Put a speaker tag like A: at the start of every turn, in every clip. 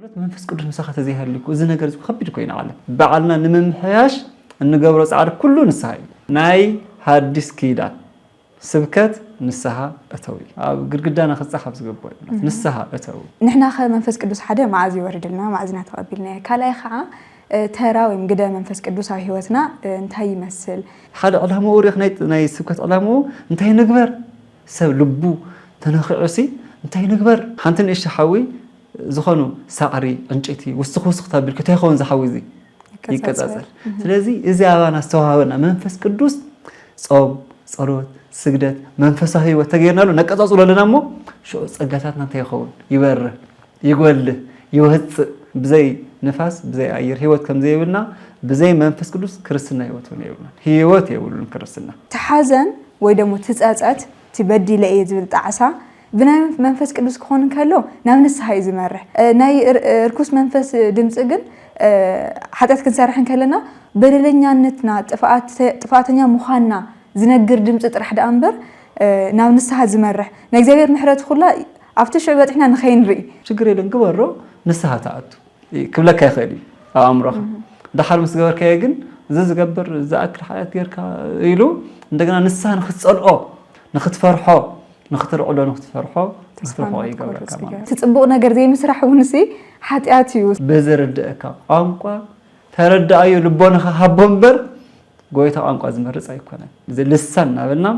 A: መንፈስ ቅዱስ መሳኻተ ዘይሃልኩ እዚ ነገር ከቢድ ኮይና አለ በዓልና ንምምሕያሽ እንገብሮ ጻዕር ኩሉ ንስሓ ናይ ሐዲስ ኪዳን ስብከት ንስሓ እተዊ ኣብ ግድግዳና ክጻሓፍ ዝግበኦ ንስሓ እተዊ
B: ንሕና መንፈስ ቅዱስ ሓደ ማዕዝ ይወርድልና ማዕዝና ተቀቢልና ካላይ ኸዓ ተራ ወይ ግደ መንፈስ ቅዱስ ኣብ ህይወትና እንታይ ይመስል
A: ሓደ ዕላማው ሪኽ ናይ ስብከት ዕላማው እንታይ ንግበር ሰብ ልቡ ተነኽዑሲ እንታይ ንግበር ሓንቲ ንእሽቶ ሓዊ ዝኾኑ ሳዕሪ ዕንጨይቲ ውስኽ ታብል ከተይኸውን ዝሓዊ እዚ ይቀጻጸል ስለዚ እዚ ኣባና ዝተዋሃበና መንፈስ ቅዱስ ጾም ጸሎት ስግደት መንፈሳዊ ህይወት ተገይርናሉ ነቀጻጽለና እሞ ሽዑ ጸጋታትና እንታይ ይኸውን ይበርህ ይጎልህ ይወጽእ ብዘይ ንፋስ ብዘይ ኣየር ህይወት ከም ዘይብልና ብዘይ መንፈስ ቅዱስ ክርስትና ህይወት ሆነ ይብልና ህይወት የብሉን ክርስትና
B: ተሓዘን ወይ ደሞ ትጸጸት ትበዲለ እየ ዝብል ጣዕሳ ብናይ መንፈስ ቅዱስ ክኾን ከሎ ናብ ንስሓ እዩ ዝመርሕ ናይ ርኩስ መንፈስ ድምጽ ግን ሓጢያት ክንሰርሕ ከለና በደለኛነትና ጥፋተኛ ምዃንና ዝነግር ድምጽ ጥራሕ ዳ እምበር ናብ ንስሓ ዝመርሕ ናይ እግዚአብሔር ምሕረት ኩላ ኣብቲ ሽዑ በጥሕና ንኸይንርኢ
A: ችግር የለን ግበሮ ንስሓ ተኣቱ ክብለካ ይኽእል እዩ ኣብ ኣእምሮኻ ዳሓር ምስ ገበርካዮ ግን እዚ ዝገብር ዝኣክል ሓጢያት ጌርካ ኢሉ እንደገና ንስሓ ንኽትጸልኦ ንኽትፈርሖ ንኽትርዕሎ ንኽትፈርሖ ንኽትፈርሖ ይገብረካ ማለት
B: ትጽቡቕ ነገር ዘይምስራሕ ውንሲ ሓጢያት እዩ
A: በዘረድአካ ቋንቋ ተረዳእዮ ልቦናኻ ሃቦ እምበር ጎይታ ቋንቋ ዝመርጽ ኣይኮነን ልሳን ናበልና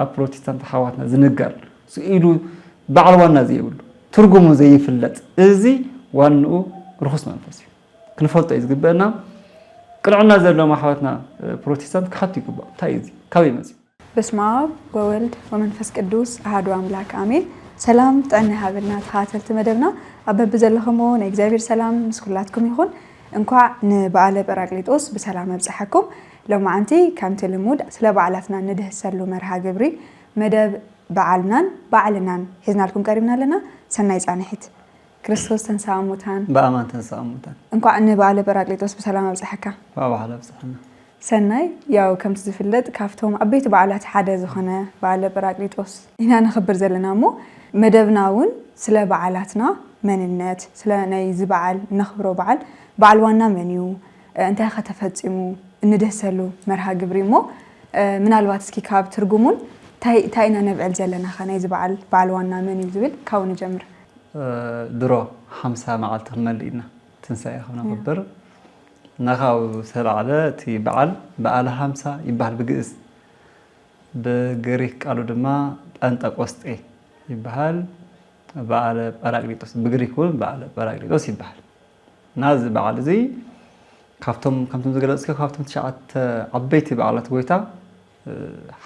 A: ኣብ ፕሮቴስታንት ሓዋትና ዝንገር ኢሉ በዓል ዋና ዘይብሉ ትርጉሙ ዘይፍለጥ እዚ ዋንኡ ርኩስ መንፈስ እዩ ክንፈልጦ እዩ ዝግበአና ቅልዕና ዘለዎም ኣሕዋትና ፕሮቴስታንት ክሓቱ ይግባእ እንታይ እዚ ካበይ መፅኡ
B: በስመ አብ ወወልድ ወመንፈስ ቅዱስ አሐዱ አምላክ አሜን ሰላም ጥዕና ሃበልና ተኸታተልቲ መደብና ኣብ በብዘለኹምዎ ናይ እግዚአብሔር ሰላም ምስ ኩላትኩም ይኹን እንኳዕ ንበዓለ ጰራቅሊጦስ ብሰላም ኣብጽሐኩም ሎማዓንቲ ከምቲ ልሙድ ስለ በዓላትና ንድህሰሉ መርሃ ግብሪ መደብ በዓልናን ሒዝናልኩም ቀሪብና ኣለና ሰናይ ጻንሒት ክርስቶስ ተንሥአ እሙታን
A: በአማን ተንሥአ እሙታን
B: እንኳዕ ንበዓለ ጰራቅሊጦስ ብሰላም ኣብጽሐካ
A: በዓል ኣብጽሐና
B: ሰናይ ያው ከምቲ ዝፍለጥ ካፍቶም ዓበይቲ በዓላት ሓደ ዝኾነ በዓለ ጰራቅሊጦስ ኢና ንኽብር ዘለና እሞ መደብና እውን ስለ በዓላትና መንነት ስለ ናይ ዝበዓል ነኽብሮ በዓል ዋና መን እዩ እንታይ ከተፈጺሙ እንደሰሉ መርሃ ግብሪ እሞ ምናልባት እስኪ ካብ ትርጉሙን እንታይ ኢና ነብዕል ዘለና ናይ ዝበዓል ዋና መን እዩ ዝብል ካብኡ ንጀምር
A: ድሮ 50 መዓልቲ ክንመልእ ኢና ትንሳኤ ክንኽብር ናኻው ሰላዕለ እቲ በዓል 50 ይበሃል ብግእዝ ብግሪክ ቃሉ ድማ ጴንጠቆስጤ ይበሃል በዓለ ጰራቅሊጦስ ብግሪክ እውን በዓለ ጰራቅሊጦስ ይበሃል ናዚ በዓል እዚ ካብቶም ዝገለጽከ ካብቶም 9 ዓበይቲ በዓላት ጎይታ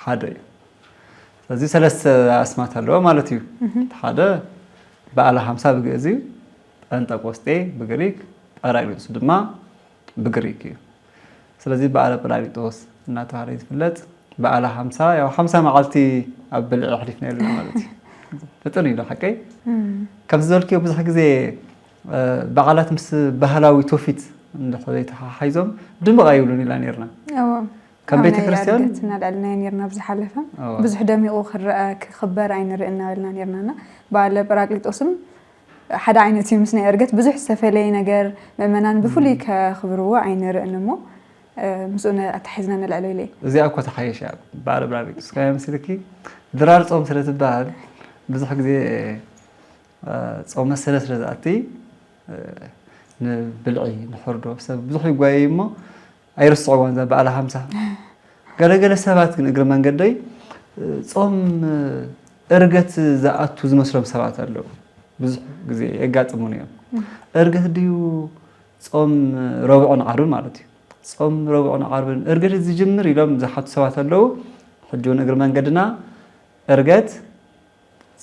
A: ሓደ እዩ ስለዚ ሰለስተ ኣስማት ኣለዎ ማለት እዩ ሓደ በዓለ 50 ብግእዝ እዩ ጴንጠቆስጤ ብግሪክ ጰራቅሊጦስ ድማ ብግሪክ እዩ ስለዚ በዓለ ጰራቅሊጦስ እናተባህለ ዝፍለጥ በዓለ 50 ያው 50 መዓልቲ ኣብ ብልዒ ኣሕሊፍና ኣለና ማለት እዩ ፍጥን ኢሉ ሓቀይ ከም ዝበልክዮ ብዙሕ ግዜ በዓላት ምስ ባህላዊ ትውፊት እንደተሓሒዞም ድምቕ ኣይብሉን ኢላ ነርና ከም ቤተ ክርስቲያን
B: እናዳልና ነርና ብዝሓለፈ ብዙሕ ደሚቑ ክረአ ክኽበር ኣይንርእና በልና ነርናና በዓለ ጰራቅሊጦስም ሓደ ዓይነት እዩ ምስ ናይ ዕርገት ብዙሕ ዝተፈለየ ነገር ምእመናን ብፍሉይ ከኽብርዎ ኣይንርእን እሞ ምስኡ ኣተሓሒዝና ንልዕሎ ኢለ
A: እዚኣ እኮ ተሓየሽ እያ በዓለ ጰራቅሊጦስ ከመይ መሲልኪ ድራር ጾም ስለትበሃል ብዙሕ ግዜ ጾም መሰለ ስለዝኣቲ ንብልዒ ንሕርዶ ሰብ ብዙሕ ይጓየዩ እሞ ኣይርስዕዎን እዛ በዓለ 50 ገለገለ ሰባት ግን እግሪ መንገደይ ጾም ዕርገት ዝኣቱ ዝመስሎም ሰባት ኣለዉ ብዙሕ ግዜ የጋጥሙን እዮም ዕርገት ድዩ ጾም ረቡዕን ዓርብን ማለት እዩ ጾም ረቡዕን ዓርብን ዕርገት ዝጅምር ኢሎም ዝሓቱ ሰባት ኣለዉ ሕጂ እውን እግሪ መንገድና ዕርገት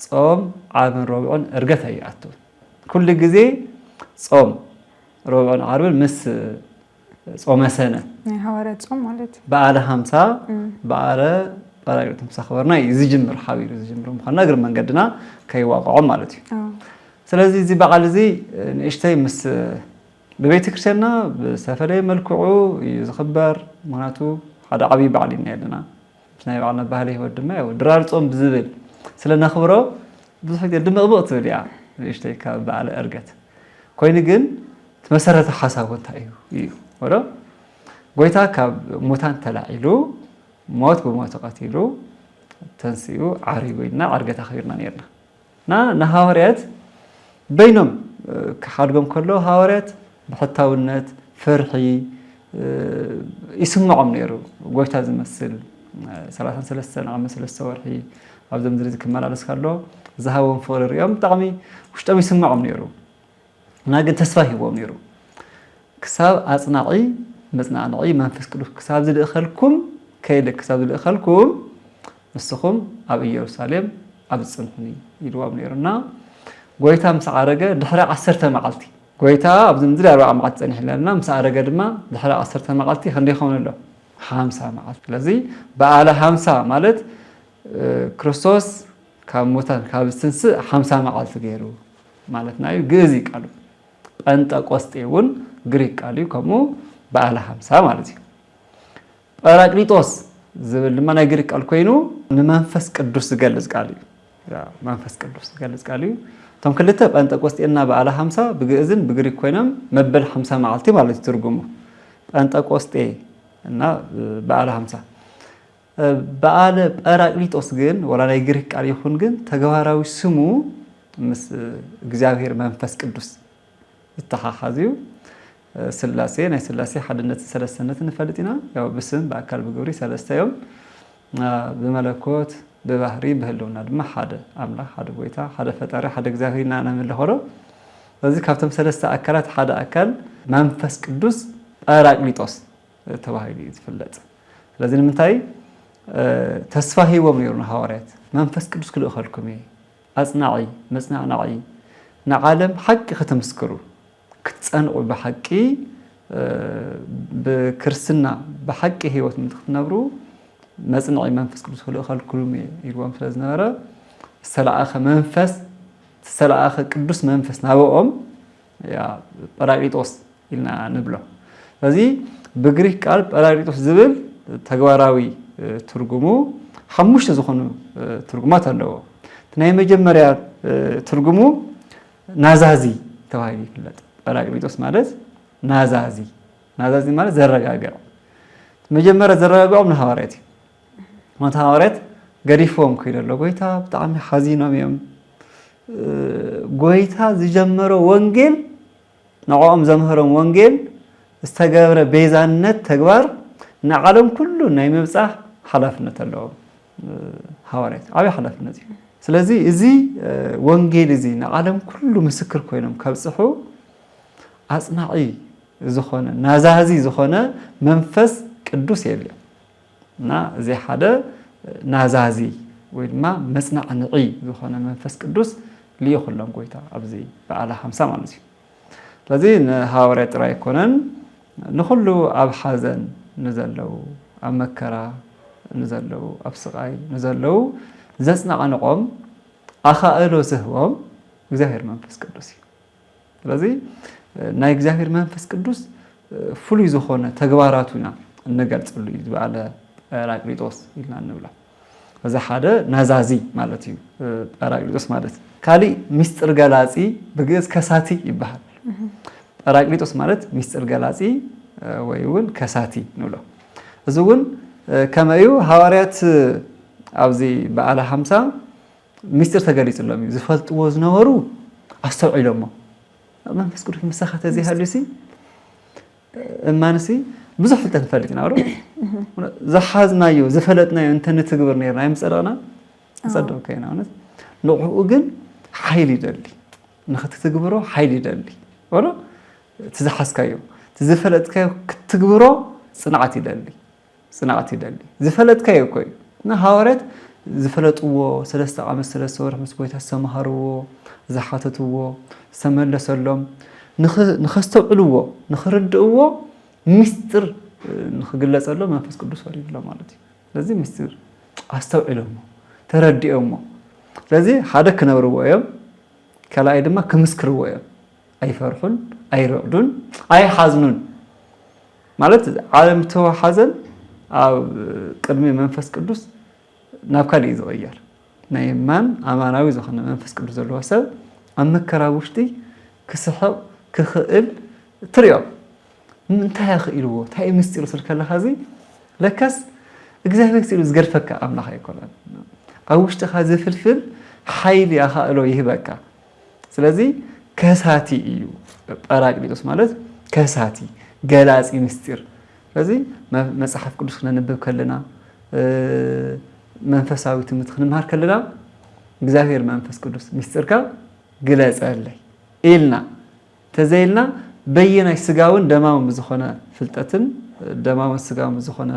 A: ጾም ዓርብን ረቡዕን ዕርገት ኣይኣቱን ኩሉ ግዜ ጾም ረቡዕን ዓርብን ምስ ጾመ ሰነ
B: ናይ ሐዋርያት ጾም ማለት
A: በዓለ 50 በዓለ ጰራቅሊጦስ ምሳኽበርና ዝጅምር ሓቢሩ ዝጅምር ምዃንና እግሪ መንገድና ከይዋቕዖም ማለት እዩ ስለዚ እዚ በዓል እዚ ንእሽተይ ምስ በቤተ ክርስቲያንና ብዝተፈለየ መልክዑ እዩ ዝኽበር ምክንያቱ ሓደ ዓብይ በዓል ኢና ኣለና ናይ በዓልና ባህሊ ህይወት ድማ ያው ድራር ጾም ብዝብል ስለነኽብሮ ብዙሕ ግዜ ድምቕምቕ ትብል እያ ንእሽተይ ካብ በዓለ ዕርገት ኮይኑ ግን ተመሰረተ ሓሳብ እንታይ እዩ ወሮ ጎይታ ካብ ሞታን ተላዒሉ ሞት ብሞት ቀቲሉ ተንስኡ ዓሪጉና ዓርገታ ኸይርና ነርና ንሃዋርያት በይኖም ክሓድጎም ከሎ ሃዋርያት ብሕታውነት ፍርሒ ይስምዖም ነይሩ ጎይታ ዝመስል 33 ዓመት 3 ወርሒ ኣብ ዘምድሪ ክመላለስ ከሎ ዝሃቦም ፍቕሪ ሪኦም ብጣዕሚ ውሽጦም ይስምዖም ነይሩ እና ግን ተስፋ ሂቦም ነይሩ ክሳብ ኣጽናዒ መጽናዕናዒ መንፈስ ቅዱስ ክሳብ ዝልእኸልኩም ከይደ ክሳብ ዝልእኸልኩም ንስኹም ኣብ ኢየሩሳሌም ኣብ ጽንሑኒ ኢልዎም ነይሩና ጎይታ ምስ ዓረገ ድሕሪ 10 መዓልቲ ጎይታ ኣብ ዝምድሪ 40 መዓልቲ ጸኒሕ ኢለና ምስ ዓረገ ድማ ድሕሪ 10 መዓልቲ ክንደይ ይኸውን ኣሎ 50 መዓልቲ ስለዚ በዓለ 50 ማለት ክርስቶስ ካብ ሞታን ካብ ዝትንስእ 50 መዓልቲ ገይሩ ማለት ናይ ግእዝ ቃሉ ጴንጠቆስጤ እውን ግሪክ ቃል እዩ ከምኡ በዓለ 50 ማለት እዩ ጰራቅሊጦስ ዝብል ድማ ናይ ግሪክ ቃል ኮይኑ ንመንፈስ ቅዱስ ዝገልጽ ቃል እዩ መንፈስ ቅዱስ ዝገልጽ ቃል እዩ እቶም ክልተ ጴንጠቆስጤና በዓለ 50 ብግእዝን ብግሪክ ኮይኖም መበል 50 መዓልቲ ማለት ትርጉሙ ጴንጠቆስጤ እና በዓለ 50 በዓለ ጰራቅሊጦስ ግን ወላ ናይ ግሪክ ቃል ይኹን ግን ተግባራዊ ስሙ ምስ እግዚአብሔር መንፈስ ቅዱስ ዝተሓሓዝ እዩ ስላሴ ናይ ስላሴ ሓድነት ሰለስተነት ንፈልጥ ኢና ያው ብስም በአካል ብግብሪ ሰለስተ እዮም ብመለኮት በባህሪ በህልውና ድማ ሓደ አምላክ ሓደ ጎይታ ሓደ ፈጣሪ ሓደ እግዚአብሔርና ነምልኸሮ ስለዚህ ካብቶም ሰለስተ አካላት ሓደ አካል መንፈስ ቅዱስ ጰራቅሊጦስ ተባሂሉ ዝፍለጥ ስለዚህ ንምንታይ ተስፋ ሂቦም ነይሩ ሃዋርያት መንፈስ ቅዱስ ክልእኸልኩም ኣጽናዒ መጽናዕናዒ ንዓለም ሓቂ ክትምስክሩ ክትጸንዑ ብሓቂ ብክርስትና ብሓቂ ህይወት ምትክትነብሩ መጽናዒ መንፈስ ቅዱስ ክልእኸልኩም ኢልዎም ስለዝነበረ ዝተለኣኸ መንፈስ ዝተለኣኸ ቅዱስ መንፈስ ናብኦም ያ ጰራቅሊጦስ ኢልና ንብሎ ስለዚህ ብግሪክ ቃል ጰራቅሊጦስ ዝብል ተግባራዊ ትርጉሙ ሓሙሽተ ዝኾኑ ትርጉማት ኣለዎ ናይ መጀመርያ ትርጉሙ ናዛዚ ተባሂሉ ይፍለጥ ጰራቅሊጦስ ማለት ናዛዚ ማለት ዘረጋግዕ መጀመርያ ዘረጋግዖም ንሃዋርያት እዩ ማታ ሃዋርያት ገዲፎም ከይደሎ ጎይታ ብጣዕሚ ሓዚኖም እዮም ጎይታ ዝጀመሮ ወንጌል ንዕኦም ዘምህሮም ወንጌል ዝተገብረ ቤዛነት ተግባር ንዓለም ኩሉ ናይ ምብጻሕ ሓላፍነት ኣለዎም ሃዋርያት ዓብይ ሓላፍነት እዩ ስለዚ እዚ ወንጌል እዚ ንዓለም ኩሉ ምስክር ኮይኖም ከብጽሑ ኣጽናዒ ዝኾነ ናዛዚ ዝኾነ መንፈስ ቅዱስ የለ እና እዚ ሓደ ናዛዚ ወይ ድማ መጽናዕንዒ ዝኾነ መንፈስ ቅዱስ ልይኹሎም ጎይታ ኣብዚ በዓለ 50 ማለት እዩ ስለዚ ንሃዋርያት ጥራይ ኣይኮነን ንኹሉ ኣብ ሓዘን ንዘለው ኣብ መከራ ንዘለው ኣብ ስቃይ ንዘለው ዘጽናዕንዖም ኣኻእሎ ዝህቦም እግዚአብሔር መንፈስ ቅዱስ እዩ ስለዚ ናይ እግዚአብሔር መንፈስ ቅዱስ ፍሉይ ዝኾነ ተግባራቱና እንገልጽሉ እዩ በዓለ ጰራቅሊጦስ ኢልና ንብላ እዚ ሓደ ናዛዚ ማለት እዩ ጰራቅሊጦስ ማለት ካሊእ ምስጢር ገላጺ ብግእዝ ከሳቲ ይበሃል ጰራቅሊጦስ ማለት ምስጢር ገላጺ ወይ እውን ከሳቲ ንብሎ እዚ እውን ከመዩ ሃዋርያት ኣብዚ በዓለ 50 ምስጢር ተገሊጽሎም እዩ ዝፈልጥዎ ዝነበሩ ኣስተውዒሎሞ መንፈስ ቅዱስ መሳኸተ እዚ ሃልዩሲ እማንሲ ብዙሕ ፍልጠት ንፈልጥ ኢና ዝሓዝናዮ ዝፈለጥናዮ እንተ ንትግብር ነርና ይምፀደቕና ንፀድቕ ከይና እውነት ንዕኡ ግን ሓይሊ ይደሊ ንኽትግብሮ ሓይሊ ይደሊ ወሎ ትዝሓዝካዮ ዝፈለጥካዮ ክትግብሮ ጽንዓት ይደሊ ዝፈለጥካዮ እኮ እዩ እና ሃዋርያት ዝፈለጥዎ 3 ዓመት 3 ወርሒ ምስ ጎይታ ዝተምሃርዎ ዝሓተትዎ ዝተመለሰሎም ንኸስተውዕልዎ ንኽርድእዎ ምስጢር ንኽግለጸሎ መንፈስ ቅዱስ ወሪድሎ ማለት እዩ ስለዚ ምስጢር ኣስተውዕሎሞ ተረዲኦሞ ስለዚ ሓደ ክነብርዎ እዮም ካልኣይ ድማ ክምስክርዎ እዮም ኣይፈርሑን ኣይርዕዱን ኣይሓዝኑን ማለት ዓለም ተዋሓዘን ኣብ ቅድሚ መንፈስ ቅዱስ ናብ ካልእ ዝቕየር ናይ የማን ኣማናዊ ዝኾነ መንፈስ ቅዱስ ዘለዎ ሰብ ኣብ መከራ ውሽጢ ክስሕቕ ክኽእል ትሪኦም እንታይ ያኽኢልዎ እንታይ ምስጢሩ ስልከለኻ እዚ ለካስ እግዚአብሔር ሲሉ ዝገድፈካ ኣምላኽ ኣይኮነን ኣብ ውሽጥኻ ዝፍልፍል ሓይሊ ያኻእሎ ይህበካ ስለዚ ከሳቲ እዩ ጰራቅሊጦስ ማለት ከሳቲ ገላፂ ምስጢር ስለዚ መጽሓፍ ቅዱስ ክነንብብ ከለና መንፈሳዊ ትምህርቲ ክንምሃር ከለና እግዚአብሔር መንፈስ ቅዱስ ምስጢርካ ግለጸለይ ኢልና ተዘይልና በየናይ ስጋውን ደማውን ብዝኾነ ፍልጠትን ደማውን ስጋውን ብዝኾነ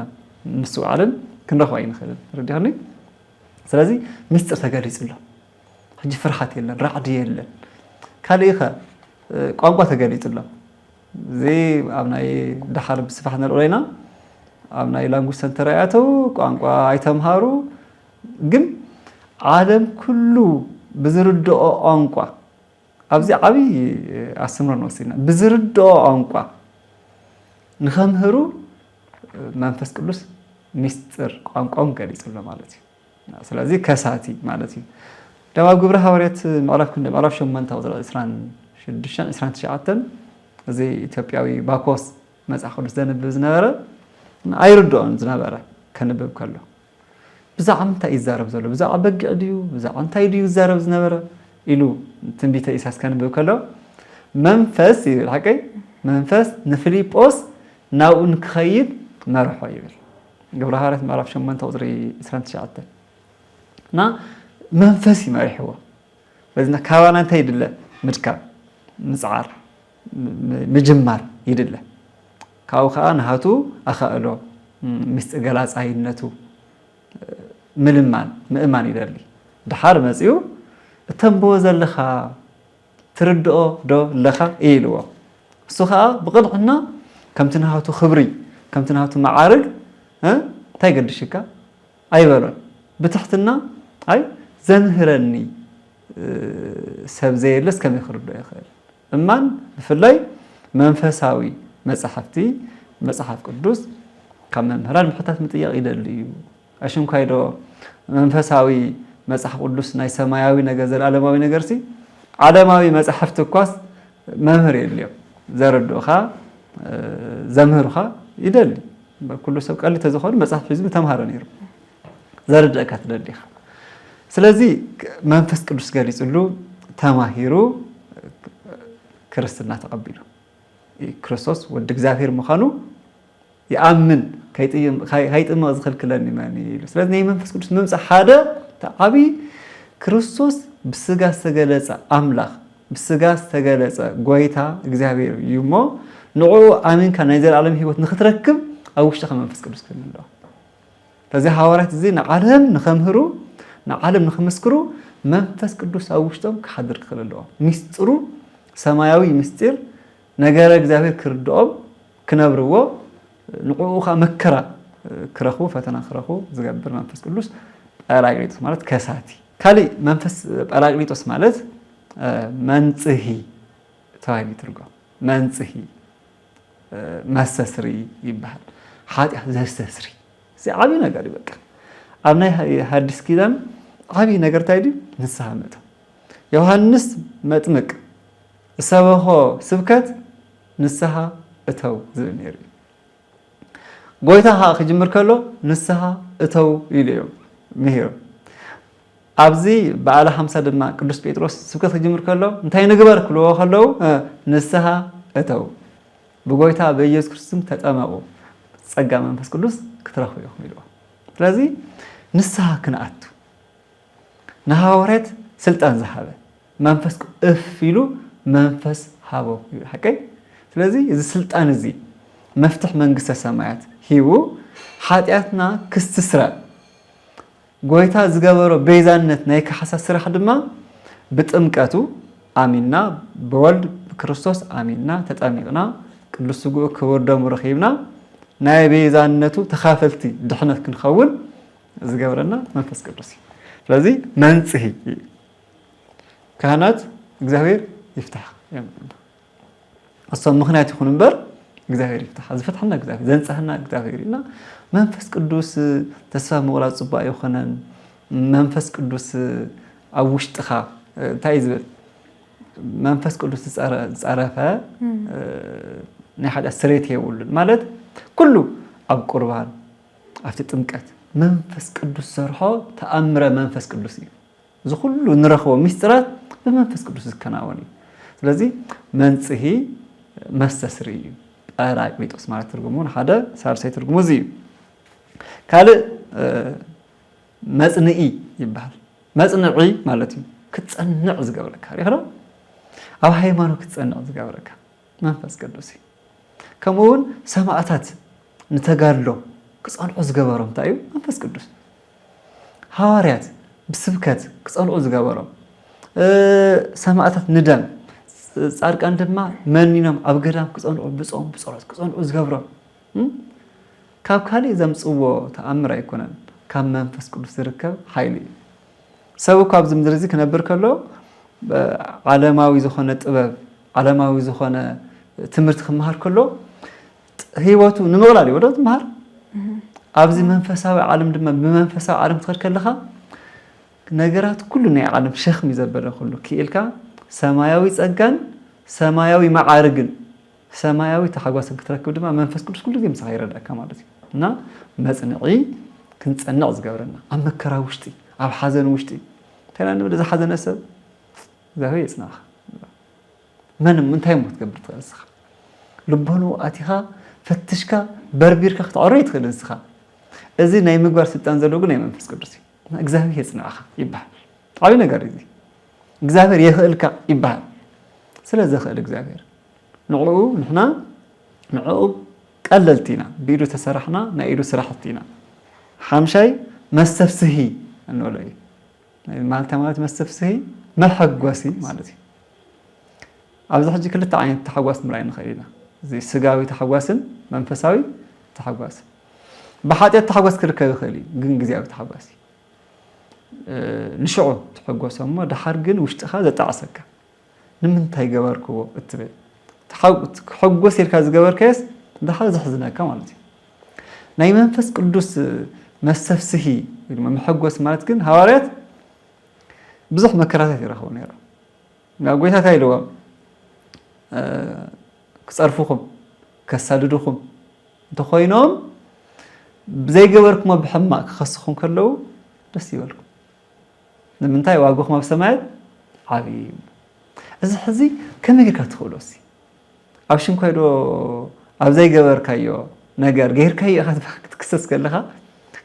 A: ምስዋዕልን ክንረኽባ ይንኽእል ረዲኽኒ ስለዚ ምስጢር ተገሊጽሎ ሕጂ ፍርሃት የለን ራዕዲ የለን ካልእኸ ቋንቋ ተገሊጽሎ እዚ ኣብ ናይ ዳሓር ብስፋሕ ንሪኦ ኢና ኣብ ናይ ላንጉጅ ሰንተር ኣተው ቋንቋ ኣይተምሃሩ ግን ዓለም ኩሉ ብዝርድኦ ቋንቋ ኣብዚ ዓብይ ኣስምሮ ንወስድና ብዝርድኦ ቋንቋ ንኸምህሩ መንፈስ ቅዱስ ምስጢር ቋንቋውን ገሊጽሎ ማለት እዩ ስለዚ ከሳቲ ማለት እዩ ደማ ግብረ ሐዋርያት ምዕራፍ 8 26-29 እዚ ኢትዮጵያዊ ባኮስ መጽሓፍ ቅዱስ ዘንብብ ዝነበረ ኣይርድኦን ዝነበረ ከንብብ ከሎ ብዛዕባ እንታይ ይዛረብ ዘሎ ብዛዕባ በጊዕ ድዩ ብዛዕባ እንታይ ድዩ ይዛረብ ዝነበረ ኢሉ ትንቢተ ኢሳያስ ከንብብ ከሎ መንፈስ ይብል ሓቀይ መንፈስ ንፊልጶስ ናብኡ ንክኸይድ መርሖ ይብል ግብረ ሐዋርያት ምዕራፍ 8:29 እና መንፈስ ይመሪሕዎ በዚና ካባና እንታይ ይድለ ምድካብ ምጽዓር ምጅማር ይድለ ካብኡ ከዓ ንሃቱ ኣኻእሎ ምስጢር ገላጻይነቱ ምእማን ይደሊ ድሓር መጺኡ እተንብቦ ዘለኻ ትርድኦ ዶ ለኻ ኢልዎ እሱ ከዓ ብቕልዕና ከምቲ ንሃቱ ክብሪ ከምቲ ንሃቱ መዓርግ እንታይ ገድሽካ ኣይበሎን ብትሕትና ኣይ ዘምህረኒ ሰብ ዘየለስ ከመይ ክርድኦ ይኽእል እማን ብፍላይ መንፈሳዊ መጽሓፍቲ መጽሓፍ ቅዱስ ካብ መምህራን ምሕታት ምጥያቕ ይደሊ እዩ ኣሽንኳይዶ መንፈሳዊ መጽሓፍ ቅዱስ ናይ ሰማያዊ ነገር ዘለዓለማዊ ነገር ሲ ዓለማዊ መጽሓፍቲ እኳስ መምህር የልዮም ዘርድኡኻ ዘምህሩኻ ይደሊ ኩሉ ሰብ ቀሊ ተዝኾኑ መጽሓፍ ሒዙ ተምሃሮ ነይሩ ዘርድእካ ትደሊኻ ስለዚ መንፈስ ቅዱስ ገሊጽሉ ተማሂሩ ክርስትና ተቐቢሉ ክርስቶስ ወዲ እግዚአብሔር ምዃኑ ይኣምን ከይጥምቕ ዝኽልክለኒ መን ኢሉ ስለዚ ናይ መንፈስ ቅዱስ ምምጻእ ሓደ ዓብይ ክርስቶስ ብስጋ ዝተገለጸ ኣምላኽ ብስጋ ዝተገለጸ ጎይታ እግዚአብሔር እዩ እሞ ንዕኡ ኣሚንካ ናይ ዘለዓለም ህይወት ንኽትረክብ ኣብ ውሽጥኻ መንፈስ ቅዱስ ክህልዎ ስለዚ ሐዋርያት እዚ ንዓለም ንኸምህሩ ንዓለም ንኽምስክሩ መንፈስ ቅዱስ ኣብ ውሽጦም ክሓድር ክኽእል ኣለዎ ምስጢሩ ሰማያዊ ምስጢር ነገረ እግዚአብሔር ክርድኦም ክነብርዎ ንዕኡኻ መከራ ክረኽቡ ፈተና ክረኽቡ ዝገብር መንፈስ ቅዱስ ጰራቅሊጦስ ማለት ከሳቲ ካሊእ መንፈስ ጰራቅሊጦስ ማለት መንጽሂ ተባሂሉ ይትርጎም መንጽሂ መስተስሪ ይበሃል ሓጢኣት ዘስተስሪ እዚ ዓብይ ነገር እዩ በቃ ኣብ ናይ ሓዲስ ኪዳን ዓብይ ነገር እንታይ ድዩ ንስሓ ምእታው ዮሃንስ መጥምቅ ሰበኾ ስብከት ንስሓ እተው ዝብል ነይሩ ጎይታ ከዓ ክጅምር ከሎ ንስሓ እተው ኢሉ እዮም ምሂሮም ኣብዚ በዓለ 50 ድማ ቅዱስ ጴጥሮስ ስብከት ክጅምር ከሎ እንታይ ንግበር ክብልዎ ከለዉ ንስሓ እተው ብጎይታ በኢየሱስ ክርስቶስ ተጠመቁ ጸጋ መንፈስ ቅዱስ ክትረኽቡ ኢኹም ኢልዎ ስለዚ ንስሓ ክንኣቱ ንሐዋርያት ስልጣን ዝሃበ መንፈስ እፍ ኢሉ መንፈስ ሃቦ ሓቀይ ስለዚ እዚ ስልጣን እዚ መፍትሕ መንግስተ ሰማያት ሂቡ ሓጢኣትና ክስትስራ ጎይታ ዝገበሮ ቤዛነት ናይ ካሕሳ ስራሕ ድማ ብጥምቀቱ ኣሚንና ብወልድ ክርስቶስ ኣሚንና ተጠሚቕና ቅዱስ ስጉኡ ክቡር ደሙ ረኺብና ናይ ቤዛነቱ ተኻፈልቲ ድሕነት ክንኸውን ዝገብረና መንፈስ ቅዱስ እዩ ስለዚ መንጽሂ ካህናት እግዚአብሔር ይፍታሕ እሶም ምክንያት ይኹን እምበር እግዚአብሔር ይፍታሕ ዝፈትሐና እግዚአብሔር ዘንጽሕና እግዚአብሔር ኢና መንፈስ ቅዱስ ተስፋ ምቑራጽ ጽባእ ይኾነን መንፈስ ቅዱስ ኣብ ውሽጥኻ እንታይ ዝብል መንፈስ ቅዱስ ጸረፈ ናይ ሓደ ስሬት የውልን ማለት ኩሉ ኣብ ቁርባን ኣብቲ ጥምቀት መንፈስ ቅዱስ ሰርሖ ተኣምረ መንፈስ ቅዱስ እዩ እዚ ኩሉ ንረኽቦ ምስጢራት ብመንፈስ ቅዱስ ዝከናወን እዩ ስለዚ መንጽሂ መስተስሪ እዩ ጰራቅሊጦስ ማለት ትርጉሙ ሓደ ሳልሳይ ትርጉሙ እዚ እዩ ካልእ መጽንዒ ይበሃል መጽንዒ ማለት እዩ ክትጸንዕ ዝገብረካ ይኸሮ ኣብ ሃይማኖት ክትጸንዕ ዝገብረካ መንፈስ ቅዱስ እዩ ከምኡውን ሰማዕታት ንተጋድሎ ክጸንዑ ዝገበሮም እንታይ እዩ መንፈስ ቅዱስ ሃዋርያት ብስብከት ክጸንዑ ዝገበሮም ሰማዕታት ንደም ጻድቃን ድማ መኒኖም ኣብ ገዳም ክጸንዑ ብጾም ብጸሎት ክጸንዑ ዝገብሮም ካብ ካልእ ዘምጽዎ ተኣምር ኣይኮነን ካብ መንፈስ ቅዱስ ዝርከብ ሓይሊ እዩ ሰብ እኳ ኣብዚ ምድሪ እዚ ክነብር ከሎ ዓለማዊ ዝኾነ ጥበብ ዓለማዊ ዝኾነ ትምህርቲ ክመሃር ከሎ ህይወቱ ንምቕላል እዩ ወዶ ትመሃር ኣብዚ መንፈሳዊ ዓለም ድማ ብመንፈሳዊ ዓለም ትኸድ ከለኻ ነገራት ኩሉ ናይ ዓለም ሸኽሚ ዘበለ ኩሉ ክኢልካ ሰማያዊ ጸጋን ሰማያዊ ማዓርግን ሰማያዊ ተሓጓስን ክትረክብ ድማ መንፈስ ቅዱስ ኩሉ ግዜ ምሳኻ ይረዳእካ ማለት እዩ እና መጽንዒ ክንጸንዕ ዝገብረና ኣብ መከራ ውሽጢ ኣብ ሓዘን ውሽጢ እንታይና ንብል እዚ ሓዘነ ሰብ እግዚአብሔር የጽናዕኻ ምንታይ ሞ ትገብር ትኽእል ንስኻ ልቦኑ ኣቲኻ ፈትሽካ በርቢርካ ክትዕሮ ይትኽእል ንስኻ እዚ ናይ ምግባር ስልጣን ዘለዎ ግን ናይ መንፈስ ቅዱስ እዩ እግዚአብሔር የጽናዕኻ ይበሃል ዓብይ ነገር እዚ እግዚአብሔር የኽእልካ ይበሃል ስለ ዘኽእል እግዚአብሔር ንዕኡ ንሕና ንዕኡ ቀለልቲ ኢና ብኢዱ ተሰራሕና ናይ ኢዱ ስራሕቲ ኢና ሓምሻይ መስተፍስሂ እንብሎ እዩ ማለት መስተፍስሂ መሐጓሲ ማለት እዩ ኣብዚ ሕጂ ክልተ ዓይነት ተሓጓስ ምርኣይ ንኽእል ኢና እዚ ስጋዊ ተሓጓስን መንፈሳዊ ተሓጓስን ብሓጢአት ተሓጓስ ክርከብ ይኽእል እዩ ግን ግዝያዊ ተሓጓስ እዩ ንሽዑ ትሐጎሶ እሞ ድሓር ግን ውሽጥኻ ዘጣዕሰካ ንምንታይ ገበርክዎ እትብል ሕጎስ ኢልካ ዝገበርከየስ ድሓር ዘሕዝነካ ማለት እዩ ናይ መንፈስ ቅዱስ መስተፍስሂ መሐጎስ ማለት ግን ሃዋርያት ብዙሕ መከራታት ይረኽቡ ነይሮም ናብ ጎይታ እንታይ ኢልዎም ክጸርፉኹም ከሳድዱኹም እንተኾይኖም ብዘይገበርክሞ ብሕማቅ ክኸስኹም ከለዉ ደስ ይበልኩም ንምንታይ ዋግኹም ኣብ ሰማያት ዓብዪ እዚ ሕዚ ከመይ ጌርካ ትኽእሎ እሲ ኣብ ሽንኳይ ዶ ኣብ ዘይገበርካዮ ነገር ጌርካዮ ኢኻ ክትክሰስ ከለኻ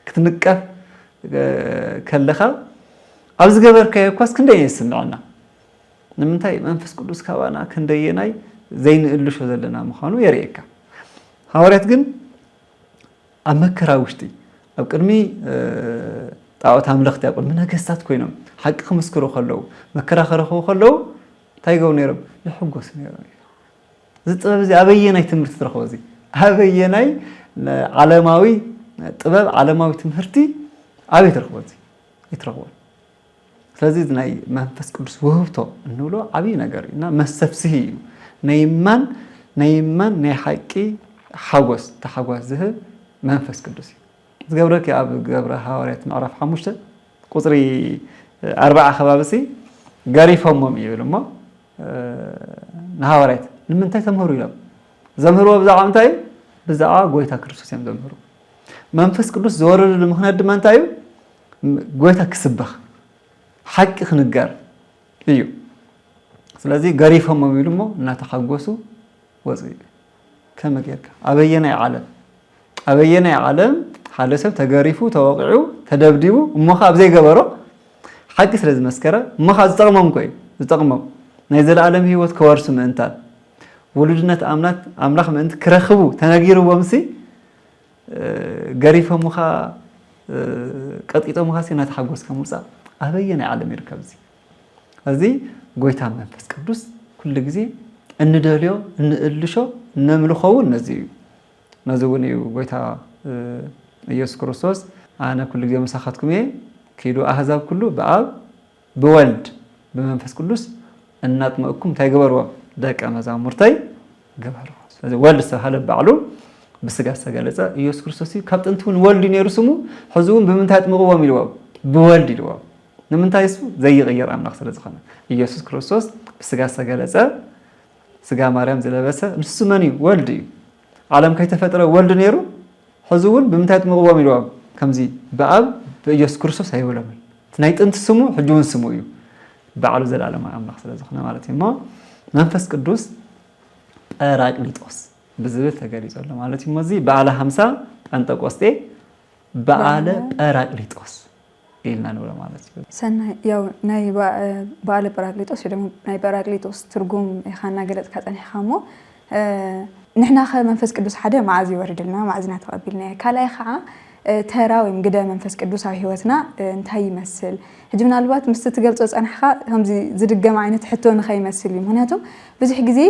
A: ክትንቀፍ ከለኻ ኣብ ዝገበርካዮ እኳስ ክንደየናይ ይስምዐና ንምንታይ መንፈስ ቅዱስ ካባና ክንደየናይ ዘይንእልሾ ዘለና ምዃኑ የርእየካ ሃዋርያት ግን ኣብ መከራ ውሽጢ ኣብ ቅድሚ ጣዖት ኣምለኽቲ ኣብ ቅድሚ ነገስታት ኮይኖም ሓቂ ክምስክሩ ከለዉ መከራ ክረኽቡ ከለዉ እንታይ ይገብሩ ነይሮም ይሕጎሱ ነይሮም እዚ ጥበብ እዚ ኣበየናይ ትምህርቲ ትረኽቦ እዚ ኣበየናይ ዓለማዊ ጥበብ ዓለማዊ ትምህርቲ ኣበይ ትረኽቦ እዚ ይትረኽቦ ስለዚ ናይ መንፈስ ቅዱስ ውህብቶ እንብሎ ዓብዪ ነገር እዩ እና መስተፍስሂ እዩ ናይ ይማን ናይ ሓቂ ሓጎስ ተሓጓስ ዝህብ መንፈስ ቅዱስ እዩ ዝገብረኪ ኣብ ገብረ ሃዋርያት ምዕራፍ 5 ቁፅሪ 40 ከባቢሲ ገሪፎሞም ይብል እሞ ንሃዋርያት ንምንታይ ተምህሩ ኢሎም ዘምህርዎ ብዛዕባ እንታይ እዩ ብዛዕባ ጎይታ ክርስቶስ እዮም ዘምህሩ መንፈስ ቅዱስ ዝወረደሉ ምክንያት ድማ እንታይ እዩ ጎይታ ክስበኽ ሓቂ ክንጋር እዩ ስለዚ ገሪፎሞም ይብል እሞ እናተሓጎሱ ወፅ ከመይ ጌርካ ኣበየናይ ዓለም ሓደ ሰብ ተገሪፉ ተወቂዑ ተደብዲቡ እሞኻ ኣብ ዘይገበሮ ሓቂ ስለ ዝመስከረ እሞኻ ዝጠቕሞም ኮይ ዝጠቕሞም ናይ ዘለኣለም ህይወት ከወርሱ ምእንታን ውሉድነት ኣምላኽ ምእንቲ ክረኽቡ ተነጊርዎምሲ ገሪፎሙኻ ቀጥቂጦሙኻ እናተሓጎስካ ምውፃእ ኣበየናይ ዓለም ይርከብ እዚ እዚ ጎይታ መንፈስ ቅዱስ ኩሉ ግዜ እንደልዮ እንእልሾ ነምልኾውን ነዚ እዩ ነዚ እውን እዩ ጎይታ ኢየሱስ ክርስቶስ ኣነ ኩሉ ግዜ መሳኻትኩም እየ ከይዱ ኣህዛብ ኩሉ ብኣብ ብወልድ ብመንፈስ ቅዱስ እናጥመቕኩም እንታይ ገበርዎም ደቀ መዛሙርተይ ገበርዎ ስለዚ ወልድ ዝተባህለ ባዕሉ ብስጋ ዝተገለፀ ኢየሱስ ክርስቶስ ካብ ጥንቲ እውን ወልድ ነይሩ ስሙ ሕዚ እውን ብምንታይ ኣጥምቕዎም ኢልዎም ብወልድ ኢልዎም ንምንታይ እሱ ዘይቕየር ኣምላኽ ስለ ዝኾነ ኢየሱስ ክርስቶስ ብስጋ ዝተገለጸ ስጋ ማርያም ዝለበሰ ንሱ መን እዩ ወልዲ እዩ ዓለም ከይተፈጠረ ወልዲ ነይሩ ሕዚ እውን ብምንታይ ጥምቕዎም ኢልዎም ከምዚ ብኣብ ብኢየሱስ ክርስቶስ ኣይብሎምን ናይ ጥንቲ ስሙ ሕጂ እውን ስሙ እዩ ባዕሉ ዘላለማዊ ኣምላኽ ስለ ዝኾነ ማለት እዩ እሞ መንፈስ ቅዱስ ጰራቅሊጦስ ብዝብል ተገሊጹ ኣሎ ማለት እዩ እሞዚ በዓለ 50 ጴንጠቆስጤ በዓለ ጰራቅሊጦስ ኢልና ንብሎ ማለት እዩ
B: ሰናይ ያው ናይ በዓለ ጰራቅሊጦስ ወይ ደግሞ ናይ ጰራቅሊጦስ ትርጉም ኢኻ እናገለጽካ ፀኒሕካ እሞ ንሕና ኸ መንፈስ ቅዱስ ሓደ መዓዝ ይወርድልና መዓዝና ተቐቢልና ካልኣይ ከዓ ተራ ወይ ግደ መንፈስ ቅዱስ ኣብ ሂወትና እንታይ ይመስል ሕጂ ምናልባት ምስ ትገልጾ ፀንሕካ ከምዚ ዝድገም ዓይነት ሕቶ ንኸይመስል እዩ ምክንያቱም ብዙሕ ግዜ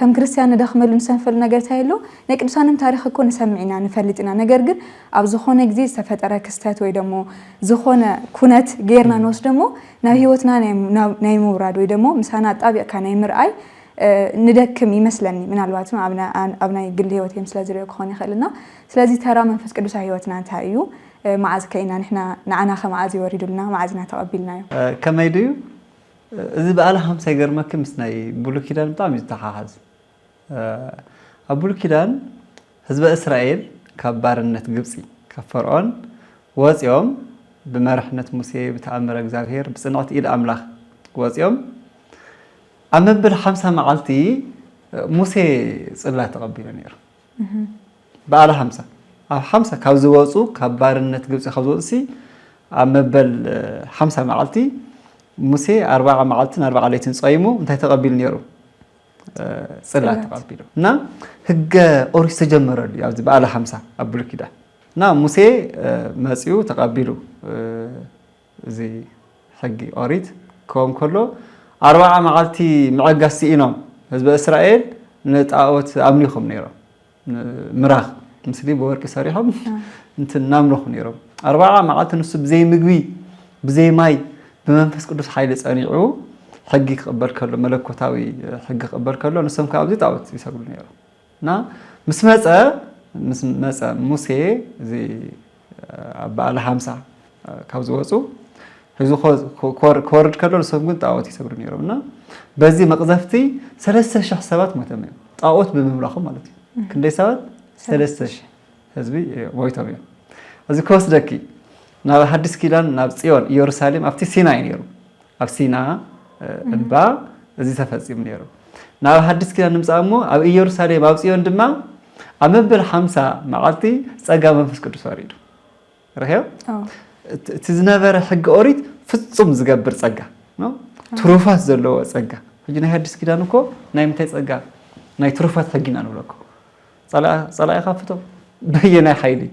B: ከም ክርስቲያን ንደኽመሉ ንሰንፈሉ ነገር እንታይ ኣሎ ናይ ቅዱሳንም ታሪክ እኮ ንሰምዕ ኢና ንፈልጥ ኢና ነገር ግን ኣብ ዝኾነ ግዜ ዝተፈጠረ ክስተት ወይ ደሞ ዝኾነ ኩነት ጌርና ንወስዶ ደሞ ናብ ሂወትና ናይ ምውራድ ወይ ደሞ ምሳና ጣቢዕካ ናይ ምርኣይ ندكم يمثلني من الوقت ما أبناء قل هي وتيم سلازر يكوني خلنا سلازي ترى من فس كدوس هيوتنا انتهيو معز كأننا نحنا نعنا خمعز يوردلنا معزنا تقبلنا
A: كما يديو إذا بقى لهم سيجر ما كم سناي بقولوا كده نطعم يتحاز أقول كده حزب إسرائيل كبار النت جبسي كفرعون واز يوم بمرحلة موسى بتعمر أجزاهير بس نعط إلى أملاخ واز يوم أما بالخمسة معلتي موسى صلى تقبلنا نير بقى له خمسة كوزواسو كبار النت جبسي خوزوسي أما بالخمسة معلتي موسى 4 معلتين 4 ليتين صايمو انت تقبل نيرو صلى تقبله نا هج أوريس تجمر لي يعني بقى له 5 قبل كده نا موسى مسيو تقبله زي حقي أريد كوم كله 4 معلتي معجزتي إنهم حزب إسرائيل نتعاوت أمنيهم نيرو مراخ مسلي بورك صريحهم انت ناملهم نيرو 4 معلتي نصب زي مجوي بزي ماي بمنفس قدوس حيل صنيعو حقي قبل كله ملكوتاوي حقي قبل كله نسم كابدي تعوت يسقول نيرو نا مسمص موسى زي بقى له 5 كاوزوصو هزو كورد كله نسم كنت تعوت يسقول نيرو نا بزي مقذفتي 3000 سبات متمم تعوت بمملخه مالتي كندي سبات 3000 حزبي ويتامي ازي كوسدكي ناب حدث كيلان ناب صيون يروساليم افتي سيناء نيرو اب سيناء انبا ازي تفصيم نيرو ناب حدث كيلان نمصامو اب يروساليم اب صيون دما امبل 50 معلتي صقا منفس قدوس وريدو رهيو تزنبر حق اوريت فصم زغبر صقا نو تروفات زلو صقا حجنا حدث كيلان كو ناي متي صقا ناي تروفات حقنا نولكو صلا يخافتو بينا حيلي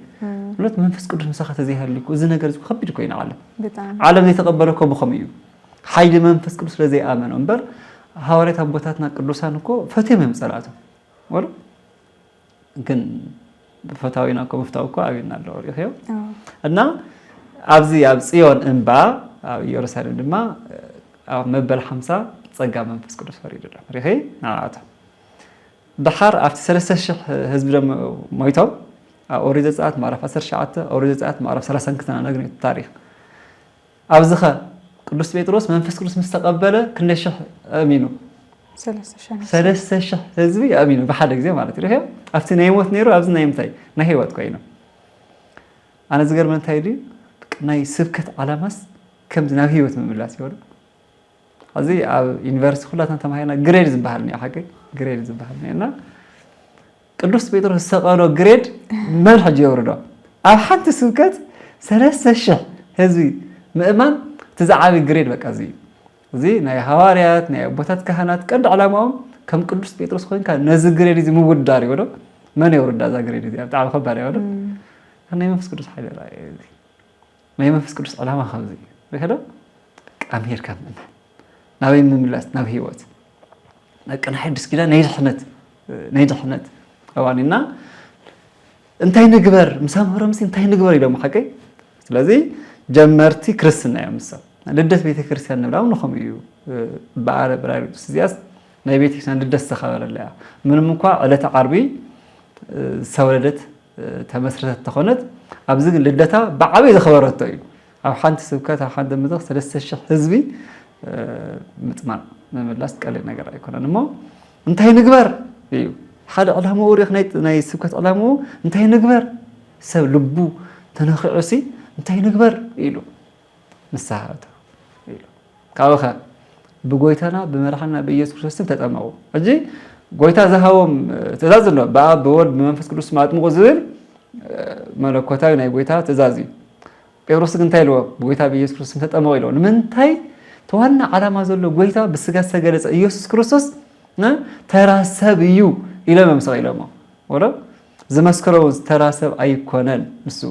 A: ولات منفس قدوس مسخته زي هالكو زي ነገር ዝኩ ከቢድ ኮይና ዓለም የተቀበለኮ በخمዩ ኃይል መንፈስ ቅዱስ ለዘይ አመኑ እንበር ሐዋርያት አቦታትና ቅዱሳን እኮ ፈቴም መምጸላቱ ወሉ ግን ፈታዊና እኮ መፍታው እኮ አብይናለው ይሄው እና አብዚ አብ ጽዮን እንባ አብ ኢየሩሳሌም ድማ አብ መበል 50 ጸጋ መንፈስ ቅዱስ ፈሪደዳ ይሄ ናታ بحر أفتي 3000 حزب دم مايتهم أوريد ساعات معرف 10 ساعات أوريد ساعات معرف 30 كنا نقرأ التاريخ أبزخة قدوس بيتروس منفس قدوس مستقبله كنا شح أمينو 3000 حزبي أمينو بحد زي ما قلت له أفتي نايموت نيرو أبز نايمتاي نهيوت كوينو أنا زغر من تايدي ناي سبكت علامس كم نهيوت من ملاسي ولا أزي يونيفرسيتي خلاتنا تماهينا جريدز بحالني حقي جريدز بحالني أنا قدوس بيتروس سقالو جريد مال حاجة يوردو أو حتى سبكت 3000 حزبي مؤمن تزعل جريد بقى زي ناي حواريات ناي بوتات كهنات قد علامهم كم قدوس بيتروس خوين كان نزل جريد زي مو وداري ولا من يورد هذا جريد زي بتاع خبر ولا أنا ما فيش قدوس حاجة ما فيش قدوس علامة خمسة بهذا أمير كمان ناوي من ملاس ناوي هيوت لكن حدث كده نيجحنت أوانينا انتي نقبر مسامه رمسي انتي نقبر إلى محكي لذي جمرتي كريستنا يا مسا لدت بيت كريستيان نبلاو نخميو بعرب رايد سياس ناي بيت كريستيان لدت سخبر الله من مكوا على عربي سولدت تمسرت تخونت ابزق لدتها بعبي خبرته ኣብ ሓንቲ ስብከት ኣብ ሓንቲ መድረኽ 3,000 ህዝቢ ምጥማን ምምላስ ቀሊል ነገር ኣይኮነን እሞ እንታይ ንግበር እዩ ሓደ ዕላምኡ ሪኽ ናይ ስብከት ዕላምኡ እንታይ ንግበር ሰብ ልቡ ተነኺዑሲ እንታይ ንግበር ኢሉ ንስሓ ኢሉ ካብኸ ብጎይታና ብመድሓኒና ብኢየሱስ ክርስቶስ ተጠመቁ እጂ ጎይታ ዝሃቦም ትእዛዝ ኣሎ በአብ በወልድ በመንፈስ ቅዱስ ማጥምቁ ዝብል መለኮታዊ ናይ ጎይታ ትእዛዝ እዩ ጴጥሮስ ግን እንታይ ኢልዎ ብጎይታ ብኢየሱስ ክርስቶስ ተጠመቁ ኢልዎ ንምንታይ ተዋና ዓላማ ዘሎ ጎይታ ብስጋ ዝተገለፀ ኢየሱስ ክርስቶስ ተራ ሰብ እዩ ኢሎም መምሰቕ ኢሎሞ ወሎ ዝመስከረው ተራ ሰብ ኣይኮነን ንሱ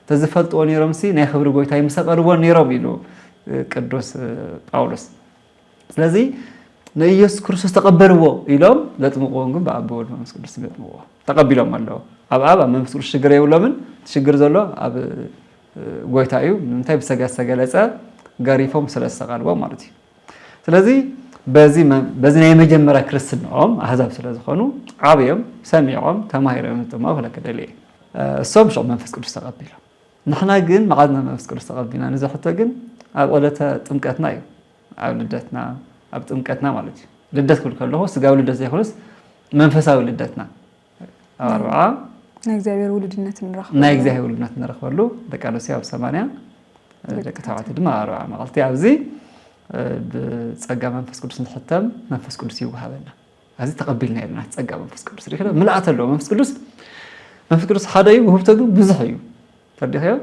A: ተዝፈልጥዎ ነይሮም ሲ ናይ ክብሪ ጎይታ ይምሰቀልዎ ነይሮም ኢሉ ቅዱስ ጳውሎስ ስለዚ ንኢየሱስ ክርስቶስ ተቀበልዎ ኢሎም ዘጥምቅዎም ግን በአብ በወልድ በመንፈስ ቅዱስ ዘጥምቅዎ ተቀቢሎም ኣለዎ ኣብ መንፈስ ቅዱስ ሽግር የብሎምን ሽግር ዘሎ ኣብ ጎይታ እዩ ንምንታይ ብስጋ ዝተገለፀ ገሪፎም ስለዝተቃልቦ ማለት እዩ ስለዚ በዚ ናይ መጀመርያ ክርስትናኦም ኣህዛብ ስለዝኾኑ ዓብዮም ሰሚዖም ተማሂሮም ጥማው ለከደልየ እሶም ሸቕ መንፈስ ቅዱስ ተቀቢሎም ንሕና ግን መዓዝና መንፈስ ቅዱስ ተቀቢልና ንዝሕቶ ግን ኣብ ዕለተ ጥምቀትና እዩ ኣብ ልደትና ኣብ ጥምቀትና ማለት እዩ ልደት ክብል ከለኹ ስጋዊ ልደት ዘይኮነስ መንፈሳዊ ልደትና ኣብ 40 ናይ እግዚአብሔር ውልድነት ንረኽበሉ ደቂ ኣንስትዮ ኣብ 80 ደቂ ተባዕትዮ ድማ 40 መዓልቲ ኣብዚ ብጸጋ መንፈስ ቅዱስ ንሕተም መንፈስ ቅዱስ ይወሃበና እዚ ተቀቢልና የለና ጸጋ መንፈስ ቅዱስ ሪኸለ ምልኣት ኣሎ መንፈስ ቅዱስ ሓደ እዩ ውህብቶ ግን ብዙሕ እዩ ተርዲኸዮ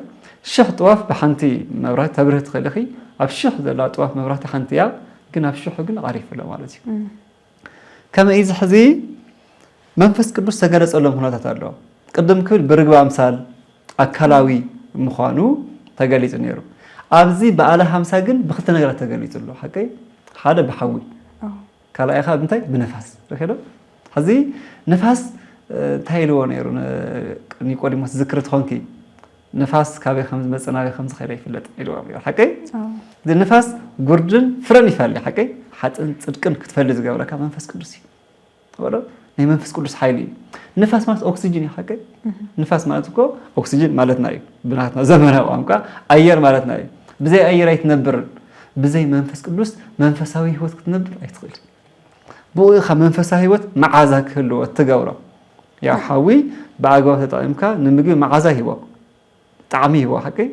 A: ሽሕ ጥዋፍ ብሓንቲ መብራህቲ ተብርህ ትኽእል ኢኺ ኣብ ሽሕ ዘላ ጥዋፍ መብራህቲ ሓንቲ እያ ግን ኣብ ሽሑ ግን ዓሪፍ ኣሎ ማለት እዩ ከመይ እዚ ሕዚ መንፈስ ቅዱስ ተገለጸሎም ኩነታት ኣሎ ቅድም ክብል ብርግብ ኣምሳል ኣካላዊ ምዃኑ ተገሊጹ ነይሩ ኣብዚ በዓለ 50 ግን ብክልተ ነገራት ተገሊጹ ኣሎ ሓቀይ ሓደ ብሓዊ ካልኣይ ኸ እንታይ ብነፋስ ረኺዶ ሕዚ ነፋስ እንታይ ኢልዎ ነይሩ ኒቆዲሞስ ዝክር ትኾንኪ ነፋስ ካበይ ከም ዝመጽእ ናበይ ከም ዝኸይድ ኣይፍለጥ ኢልዎ ነይሩ ሓቀይ እዚ ነፋስ ጉርድን ፍረን ይፈልይ ሓቀይ ሓጥን ጽድቅን ክትፈልይ ዝገብረካ መንፈስ ቅዱስ እዩ ወሎ ናይ መንፈስ ቅዱስ ሓይሊ ነፋስ ማለት ኦክሲጅን እዩ ሓቀይ ነፋስ ማለት እኮ ኦክሲጅን ማለትና እዩ ብናትና ዘመናዊ ቋንቋ ኣየር ማለትና እዩ ብዘይ ኣየር ኣይትነብርን ብዘይ መንፈስ ቅዱስ መንፈሳዊ ህይወት ክትነብር ኣይትኽእል ብኡኻ መንፈሳዊ ህይወት መዓዛ ክህልዎ ትገብሮ ያው ሓዊ ብኣግባብ ተጠቒምካ ንምግቢ መዓዛ ይህቦ ጣዕሚ ይህቦ ሓቀይ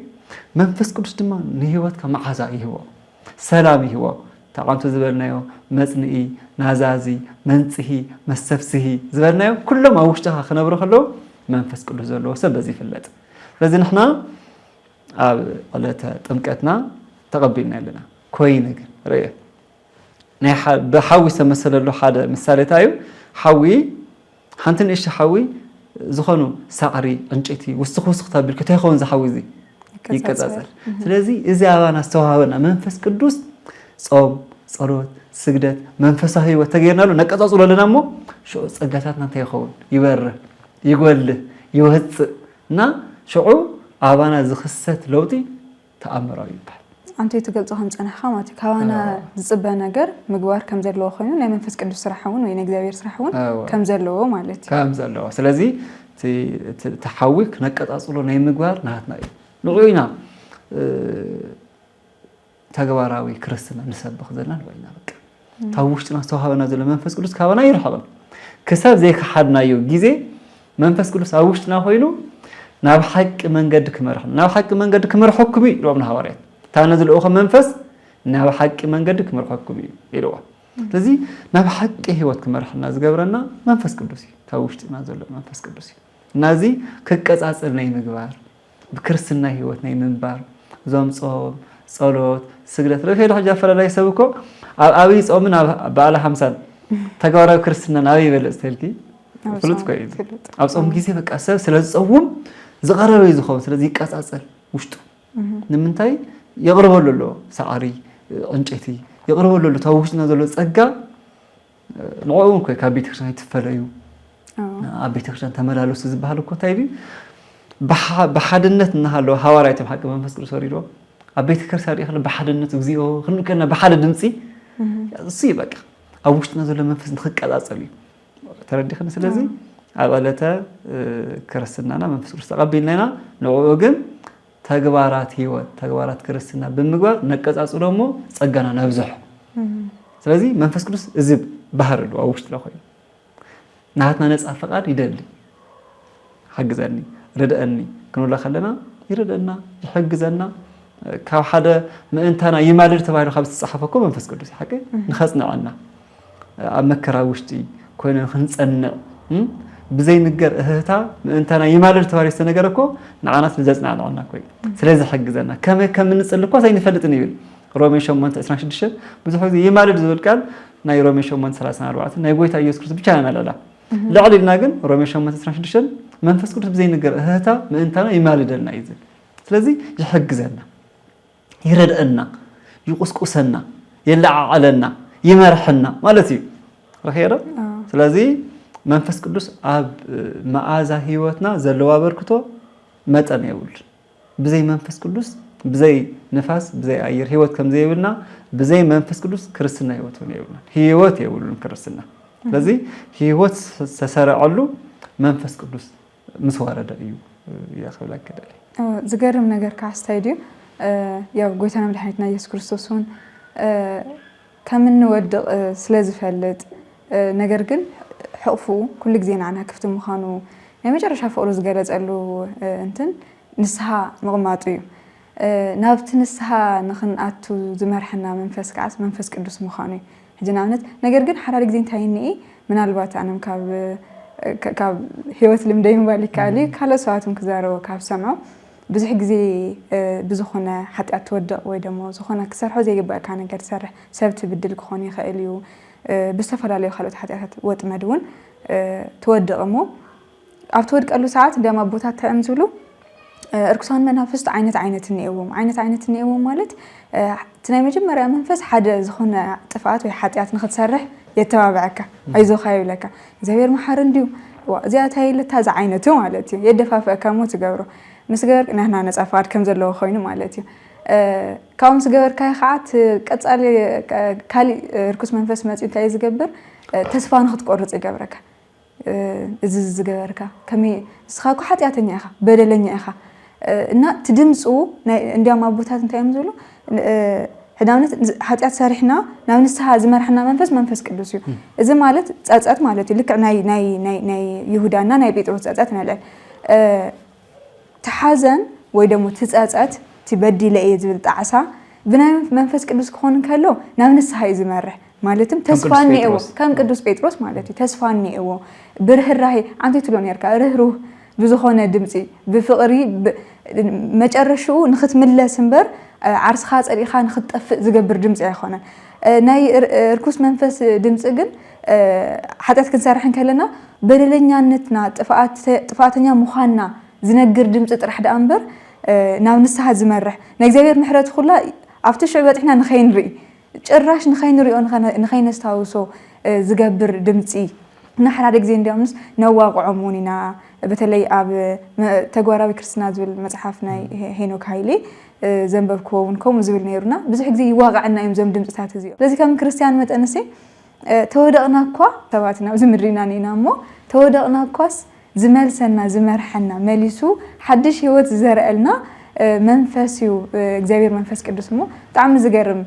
A: መንፈስ ቅዱስ ድማ ንህይወትካ መዓዛ ይህቦ ሰላም ይህቦ ተቃንቶ ዝበልናዮ መጽንኢ ናዛዚ መንጽሂ መሰፍስሂ ዝበልናዮ ኩሎም ኣብ ውሽጥኻ ክነብሩ ከለዉ መንፈስ ቅዱስ ዘለዎ ሰብ በዚ ይፍለጥ ስለዚ ንሕና ኣብ ዕለተ ጥምቀትና ተቐቢልና ኣለና ኮይነ ግን ርአ ናይ ብሓዊ ዝተመሰለሉ ሓደ ምሳሌታ እዩ ሓዊ ሓንቲ ንእሽቲ ሓዊ ዝኾኑ ሳዕሪ ዕንጨይቲ ውስኽ ውስኽ ታቢል ክተይኸውን ዝሓዊ እዚ ይቀጻጸል ስለዚ እዚ ኣባና ዝተዋሃበና መንፈስ ቅዱስ ጾም ጸሎት ስግደት መንፈሳዊ ህይወት ተገይርናሉ ነቀጻጽሎ ኣለና እሞ ሽዑ ጸጋታትና እንታይ ይኸውን ይበርህ ይጎልህ ይወፅእ እና ሽዑ ኣባና ዝኽሰት ለውጢ ተኣምራዊ ይበሃል
B: አንተ የተገልጾ ከም ጸናሕኻ ማለት ካባና ዝጽበ ነገር ምግባር ከም ዘለዎ ኮይኑ ናይ መንፈስ ቅዱስ ስራሕ እውን ወይ ናይ እግዚአብሔር ስራሕ እውን ከም ዘለዎ ማለት እዩ ከም
A: ዘለዎ ስለዚ ተሓዊክ ነቀጻጽሎ ናይ ምግባር ናትና እዩ ንዑይና ተግባራዊ ክርስትና ንሰብኽ ዘለና ወይና በቃ ታውሽጥና ዝተዋሃበና ዘሎ መንፈስ ቅዱስ ካባና ይርሐበን ክሳብ ዘይከሓድናዮ ግዜ መንፈስ ቅዱስ ኣብ ውሽጥና ኮይኑ ናብ ሓቂ መንገዲ ክመርሕና ናብ ሓቂ መንገዲ ክመርሐኩም ኢሎም ሐዋርያት ታነ ዝልኡኸ መንፈስ ናብ ሓቂ መንገዲ ክመርሐኩም ኢልዋ ስለዚ ናብ ሓቂ ህይወት ክመርሕና ዝገብረና መንፈስ ቅዱስ እዩ ታውሽጥና ዘሎ መንፈስ ቅዱስ እዩ ናዚ ክቀጻጽል ናይ ምግባር ብክርስትና ህይወት ናይ ምንባር ዞም ጾም ጸሎት ስግደት ረፈለ ሕጃ ፈላላይ ሰብኮ ኣብ ጾምን በዓለ 50 ተግባራዊ ክርስትና ናበይ ይበልጽ ተልኪ ፍሉጥ ኮይኑ ኣብ ጾም ግዜ በቃ ሰብ ስለዝጸውም ዝቐረበ ዝኸውን ስለዚ ይቀጻጸል ውሽጡ ንምንታይ يقربوا له سعري أنجتي يقربوا له توجنا ذلو تسجع نوعهم كي كابيت خشان يتفليو أبيت خشان تمرالو سزبهالو كتايبي بحدنت نهالو هواراي تبحق منفس كل صاريرو أبيت خشان يخلو بحدنت وزيو خلنا كنا بحد دنسي صيبك أوشنا ذلو منفس نخك على أصلي تردي خلنا سلزي أولته كرسنا منفس كل استقبلنا نوعهم ተግባራት ህይወት ተግባራት ክርስትና ብምግባር ነቀጻጽሎ ሞ ጸጋና ነብዝሕ ስለዚህ መንፈስ ቅዱስ እዚ ባህር ነው ውሽጥ ለኾይ ናትና ነጻ ፈቃድ ይደሊ حجزني ردأني كنوا لا خلنا يردأنا يحجزنا كاو حدا ما أنتنا يمالر تبعي خمس صحفكم من فسكر بس حكي نخزنا عنا أمكرا وشتي كنا خنص أن بزين الجر هتا ما أنتنا يمالر تبعي سنجركو نعناس لجزنا عنا كوي سلازم حجزنا كم نسألكوا زين فلتني بيل رومي شو من تسمع شدش بزحوا زي يمالر زول كان ناي رومي شو من 34 ناي قويت أيوس كرت بيجانا لا لعلي ناقن رومي شو من تسمع شدش መንፈስ ቅዱስ በዘይ ነገር እህታ ምእንታና ይማልደና ይዘ ስለዚህ ይحግዘና ይረድአና ይቆስቆሰና ይለዓዓለና ይመርሕና ማለት እዩ ረኸረ ስለዚህ መንፈስ ቅዱስ አብ መዓዛ ህይወትና ዘለዋ በርክቶ መጠን ይውል በዘይ መንፈስ ቅዱስ በዘይ ነፋስ በዘይ አየር ህይወት ከም ዘይብልና በዘይ መንፈስ ቅዱስ ክርስትና ህይወት ነው ይውልና ህይወት ይውልን ክርስትና ስለዚህ ህይወት ተሰረዓሉ መንፈስ ቅዱስ مسوارد أيو يا خبلك كده
B: زجرم نجار كاستايديو يا قويتنا ملحنتنا يسوع كريستوسون كم نود سلاز فلت نجار جن حقفو كل جزين عنها كفت مخانو يعني مجرد شافوا أرز جالس قالوا أنتن نسها مغماتيو نابت نسها نخن أتو زمر حنا منفس كعس منفس كدوس مخاني هجنا عنت نجار جن حرارة جزين تايني من الوقت أنا مكاب كاب هيوت لمدين بالك عليه كلا ساعتهم كزارو كاب سمعوا بزح جزي بزخنا حتى أتودع ويدمو زخنا كسر حوزي يبقى كان قد سر سبت بدل كخوني خاليو بسفر عليه خلوت حتى وقت مدون تودع مو أفتود قالوا ساعات دام أبوتها تأمزلو ركسان منافست عينة النيوم مالت تنايم جمرة منفس حدا زخنا تفعات وحتى نخد سرح يتابعك عايزو خايب لك زهير محرنديو وزيات هاي لتاز عينته مالتي يدفع فكمو تجبره مسجر نحن نصفار كم زلوا خوينه مالتي كم سجر كاي خات قصالي كالي ركوس منفس مات انت عايز جبر تسفان خد قرص جبرك از جبرك كمي سخاكو حتياتني اخا بدلني اخا እና ትድምጹ እንዲያም አቦታት እንታይ ምዝሉ ሕዳውነት ኃጢአት ሰሪሕና ናብ ንስሓ ዝመርሕና መንፈስ ቅዱስ እዩ እዚ ማለት ጸጸት ማለት እዩ ልክ ናይ ይሁዳና ናይ ጴጥሮስ ጸጸት ነለ ተሓዘን ወይ ደሞ ትጸጸት ትበዲለ እየ ዝብል ጣዕሳ ብናይ መንፈስ ቅዱስ ክኾን ከሎ ናብ ንስሓ ዝመርሕ ማለትም ተስፋኒ እዎ ከም ቅዱስ ጴጥሮስ ማለት እዩ ተስፋኒ እዎ ብርህራሄ አንተ ትሎ ነርካ ርህሩህ بزخون دمتي بفقري مجرشو نخت ملة سنبر عرس خاص أريخان نخت زجبر دمتي عخونا ناي ركوس منفس دمتي أجن حتى كنسارحن كلنا بللنيا نتنا تفاتنيا مخانا زنجر دمتي ترح دأمبر ناو نسها زمرح نجزير محرات خلا عفتش عباد إحنا نخين ري جراش نخين ري نخين نستاوسو زجبر دمتي نحن هذا زين دامس نواقع عموننا بتلاقي أب تجارب كريستنا زول متحفنا هينوك هايلي زنبب كون زول نيرنا بس حق زي واقعنا يوم زم دمت ساعات زيو لذي كم كريستيان متأنسي تودقنا كوا تبعتنا زمرينا نينامو تودقنا كواس زمل سنة زمرحنا مليسو حدش هو تزرقلنا منفسيو እግዚአብሔር መንፈስ ቅዱስ ሞ ጣም ዝገርም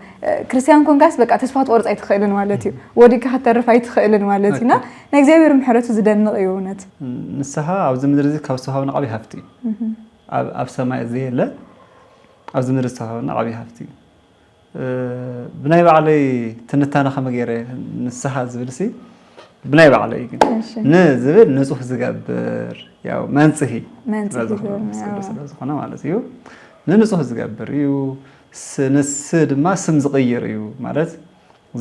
B: ክርስቲያን ኮንጋስ በቃ ተስፋት ወርጽ አይተخيልን ማለት እዩ ወዲካ ከተርፍ አይተخيልን ማለት ኢና ንእግዚአብሔር ምሕረቱ ዝደንቕ እዩ ነት
A: ንስሓ ኣብ ዝምድር እዚ ካብ ሰሃብና ዓቢ ሃፍቲ ኣብ ሰማይ ዘየለ ኣብ ዝምድር ሰሃብና ዓቢ ሃፍቲ ብናይ ባዕለይ ትንታና ከመገረ ንስሓ ዝብልሲ بناي بعلي نزبل نزوح زجبر ياو منصحي خنا مالتيو نزوح زجبر يو سنسد ما سم زغير يو مالت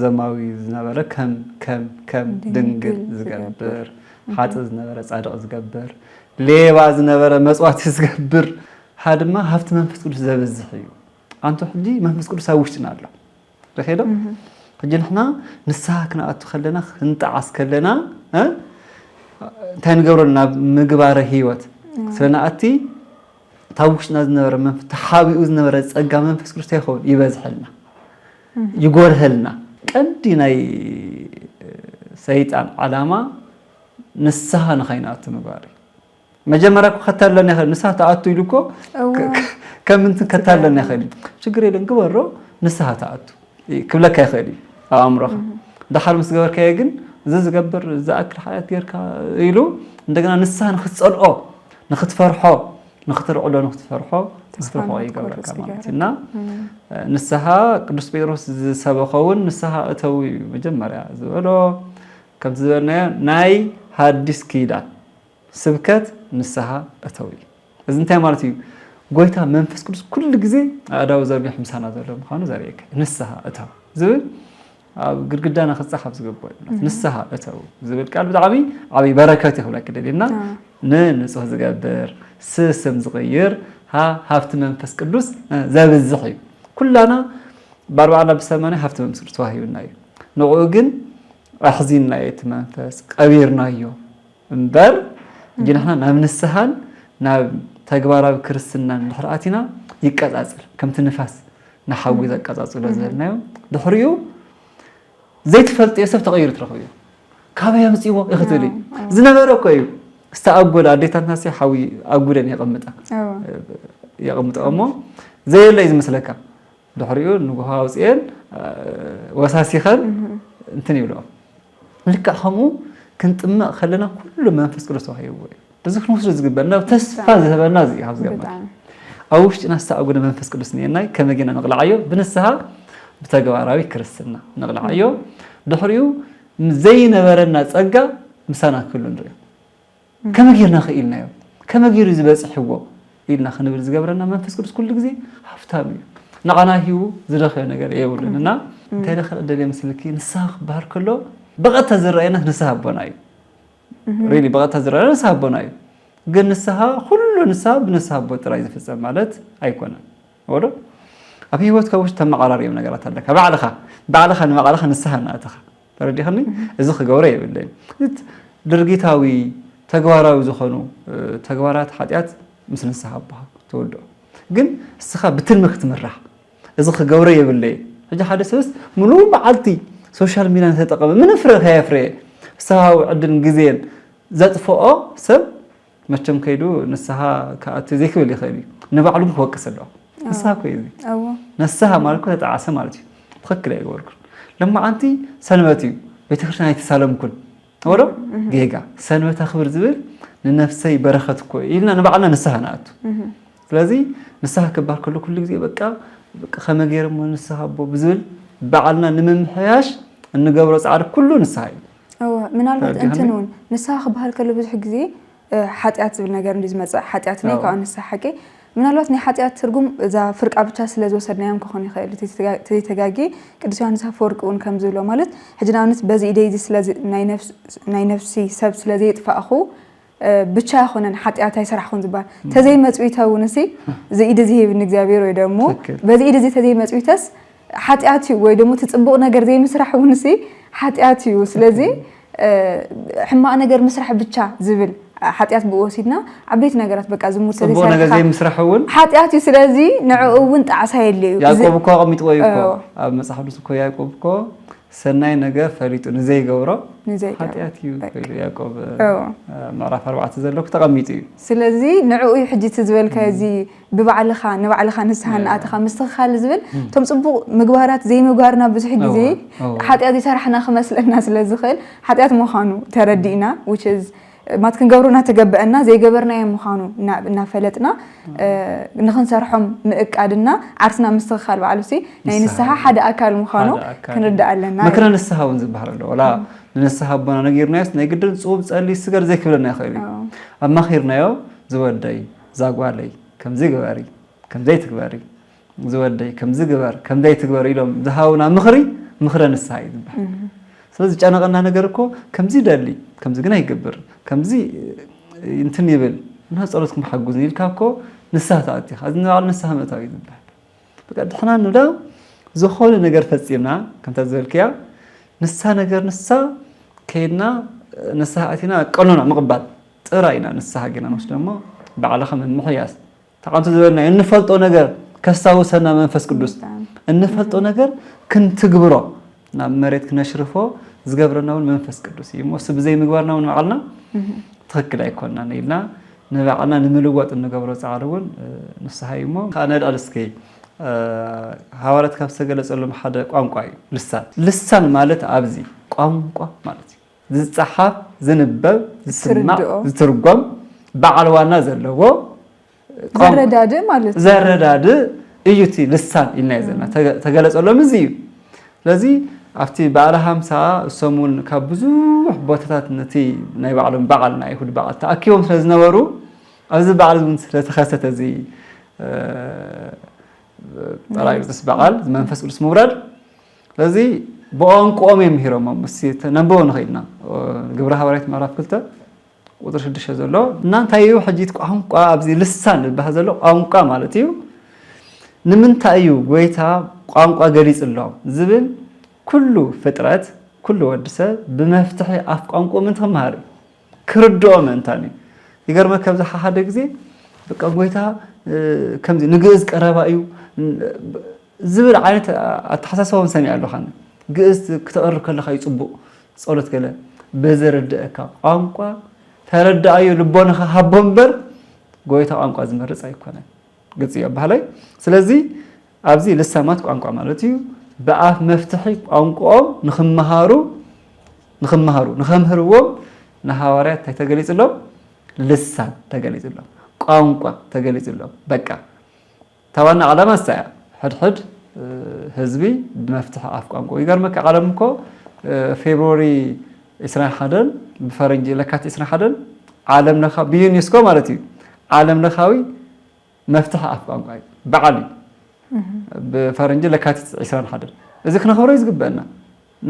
A: زماوي زنبره كم دنجل زجبر حاط زنبره صادق زجبر ليوا زنبره مصوات زجبر هذا ما هفت منفس قدس زبزح يو انتو حدي منفس قدس وشتنا الله رخيدو جنحنا نساكنا أتخلنا خنت عسكلنا ها تنقولنا مجبارة هيوت سلنا أتي تاوشنا زنبر من تحاوي زنبر أجا من فسكرت يخون يبزحلنا يقول هلنا أدينا سيد علامة نسها نخينا أتمباري مجمرك خطر لنا نسها تأتوا يلوكو كم أنت كتالنا يا خالي شكرا لك برا نسها تأتو كبلك يا خالي أمرها دخل مسجور كيجن زز جبر زأكل حياة يركا يلو عندنا نسها نخت صلقة نخت فرحة نخت رعلة نخت فرحة فرحة أي جبر كمان تنا نسها قدس بيروس سبخون نسها أتوي مجمع يا زولو كم زولنا ناي هاديس كيدا سبكت نسها أتوي إذا أنت مالتي قويتها منفس كل جزء أداو زربي حمسانا زرب خانو زريك نسها أتو زول قدانا خص حبس قبول نسها أتو زول قال بدعبي عبي بركاته ولا كده لنا ننسوه زقبر سيستم صغير ها هافت منفس كدوس زاب الزحي كلنا باربعنا بسمانه هافت منفس تواهي والناي نوعوجن أحزين نايت منفس قبير نايو انبر جينا احنا نامن السهل نام تجبارا بكرسنا نحرقاتنا يكازل كم تنفس نحاول ذا كازل لازلنا دحريو زيت فلت يسف تغير ترخيه كابيا مسيوه يختلي زنبرو كويو استأقول عديت الناس يحاول أقولن يقمت أمه زي اللي إذا مسلك دحريو نجوها وسئل وساسي خل انتني ولا لك حمو كنت ما خلنا كل ما نفس كل سواهي بزخ نوصل زقبنا وتسفى ذهبنا زي هذا زقبنا أوش ناس أقول ما نفس كل سنين ناي كم جينا نقل عيو بنسها بتجواري كرسنا نقل عيو دحريو زين برنا تسقى مسنا كلنا ريو كم جينا خيلنا يوم كم جير زبز حوا إلنا خنا برزقبرنا ما نفس كل جزء حفتامي نقنا هيو زرخة نجار يقولنا تاريخ الدنيا مسلكين ساق بحر كله بقت هزرعنا نسها بناي ريلي بقت هزرعنا نسها بناي قل نسها كل نسها بنسها بترايز في السماعات أيقونة ولا أبي هو تكوش تم قراري من نجارات لك بعلخها نمقالخها نسها ناتخ تردي خلني إزخ جوري بالليل درجتاوي تجوارا وزخنو تجوارات حديات مثل نسها بها تقوله قل السخاء بتلمخت مرة إزخ جوري بالليل هذا حدث بس منو بعلتي سوشيال ميديا تتقبل من فرق هي فرق ساو عندن جزين زاد فوق سب مشتم كيدو نسها كأت زيك اللي خيري نبعلم هو كسله نسها كويسي نسها مالكو تتعاسى مالتي بخك لا يقولك لما أنتي سلمتي بتخشنا يتسلم كل ورا جيجا سلمت أخبر زبل لنفسي بركة كوي إلنا نبعلنا نسها ناتو لذي نسها كبار كل جزء بقى خما غير مو نسها بو بزبل بعلنا نممحياش النقبر صعر كله نساي
B: من الوقت انت نون نسها خبار كله بزح غزي حاتيات بالنجار نديز مص حاتياتني كان نسها حكي من الوقت ني حاتيات ترجم اذا فرق ابتا سلاز وسدنايام كخون يخيل تيتغاغي قدس يوحنس فرقون كم زلو مالت حجناونس بزي ايدي سلاز ناي نفسي سب سلاز يطفاخو ብቻ ሆነን ኃጢአት አይሰራኹን ዝባል ተዘይ መጽዊታው ነሲ ዘይደ ዝሄብ ንእግዚአብሔር ወይ ደሞ በዚህ ኢደ ተዘይ መጽዊታስ ኃጢአት ወይ ደሞ ተጽብቕ ነገር ዘይ መስራሕ ነሲ ኃጢአት እዩ ስለዚህ ሕማቅ ነገር መስራሕ ብቻ ዝብል ኃጢአት ብወሲድና ዓበይት ነገራት በቃ ዝሙት ተዘይ
A: ሰራሕ ነገር ዘይ መስራሕውን
B: ኃጢአት እዩ ስለዚህ ንዕኡውን ጣዕሳ የለዩ
A: ያዕቆብ እኮ ቀሚጥ ወይ እኮ ኣብ መጽሐፍ እኮ ያዕቆብ እኮ سناي نجار فريتو نزاي جورا حتياتيو يعقوب معرف 4 زلوك تقميتي
B: سلازي نعوي حجي تزبل كازي ببعلخا نبعلخا نسحن اتخا مستخال زبل تم صبو مغبارات زي مغبارنا بزح غزي حتياتي سرحنا خمسل الناس لزخل حتيات مخانو تردينا which is ما تكنغبرونا تقبأنا زي قبرنا يا مخانو نافلتنا نخنسرحهم مقادنا عرسنا مستخال بعلوسي ناي نسها حدا اكل مخانو كنردا لنا
A: مكرا نسها ونزبحر له ولا نسها بنا نغيرناس ناي قدن صوب صلي سغر زي كبلنا يا خيري اما خيرنا يو زوداي زاغوالي كم زي غباري كم زي تغباري زوداي كم زي غبار كم زي تغباري لهم زهاونا مخرا نسها يذبح ስለዚህ ጫናቀና ነገር እኮ ከምዚ ደሊ ከምዚ ግን አይገበር ከምዚ እንትን ይብል እና ጸሎትኩም حጉዝ ይልካ እኮ ንስሓ ታati ሓዝና ዓል ንስሓ መታዊ ይባል በቃ ድሕና ንዳ ዝኾነ ነገር ፈጽምና ከምታ ዘልክያ ንስሓ ነገር ንስሓ ከይና ንስሓ አቲና ቀኖና መቅባል ጥራይና ንስሓ ገና ነው ደሞ በዓለኸ ምሕያስ ተቃንቱ ዘበልና እንፈልጦ ነገር ከሳውሰና መንፈስ ቅዱስ እንፈልጦ ነገር ክንትግብሮ نا مريت كنا شرفه زجبرنا والمنفس قدوس يموس بزي مقبرنا ونعلنا تذكر يكوننا نيلنا نبعنا نملوات النجبر تعالون نصحي مو أنا الأرسكي هوارت كاب سجلس لهم حدا قانقاي لسان مالت أبزي قانقا مالت زتصحف زنبب زسمع زترقم بعلوانا زلوا
B: زرداد مالت
A: زرداد إيوتي لسان إلنا يزنا تجلس لهم زيو لذي أفتي بعلهم ساعة سمون كابزوح بوتات نتي نايبعلم بعلنا يهود بعل تأكيهم سلزنورو أزي بعلم سلتخسته زي رايو تسبعال منفس قدس مورد لذي بانقوم يمهرهم مسيت نبون خينا قبرها وريت معرف قلته وطرش الدش زلو نان تايو حجيت انقا ابزي لسان بهزلو انقا مالتيو نمن تايو غويتا قانقا غريص الله زبن كل فطرات كل ودسه بمفتح اف قانقو من تمهار كردو منتاني يغرم كبز حد غزي بقى غويتا كمزي نغز قربايو زبر عينت اتحسسهم سمع له خان غز كتقر كلخ يصبو صلت كله بزردك قانقا تردايو لبونخ حبنبر غويتا قانقا زمرص ايكونه غز يبحلاي ስለዚህ ابزي لسمات قانقا مالتيو بأف مفتحي قانقاو نخمهرو نحواريات تجلس له لسان تجلس له قانقا تجلس له بقى توانا على مساء حد حزبي بمفتح اف قانقا يغرمك عالمكو فبراير 21 بفرنج لكات 21 عالمنا بيونسكو مالتي عالمنا خاوي مفتح اف قانقا بعلي بفرنج لكات 21 اذا كنا خبره يزغبنا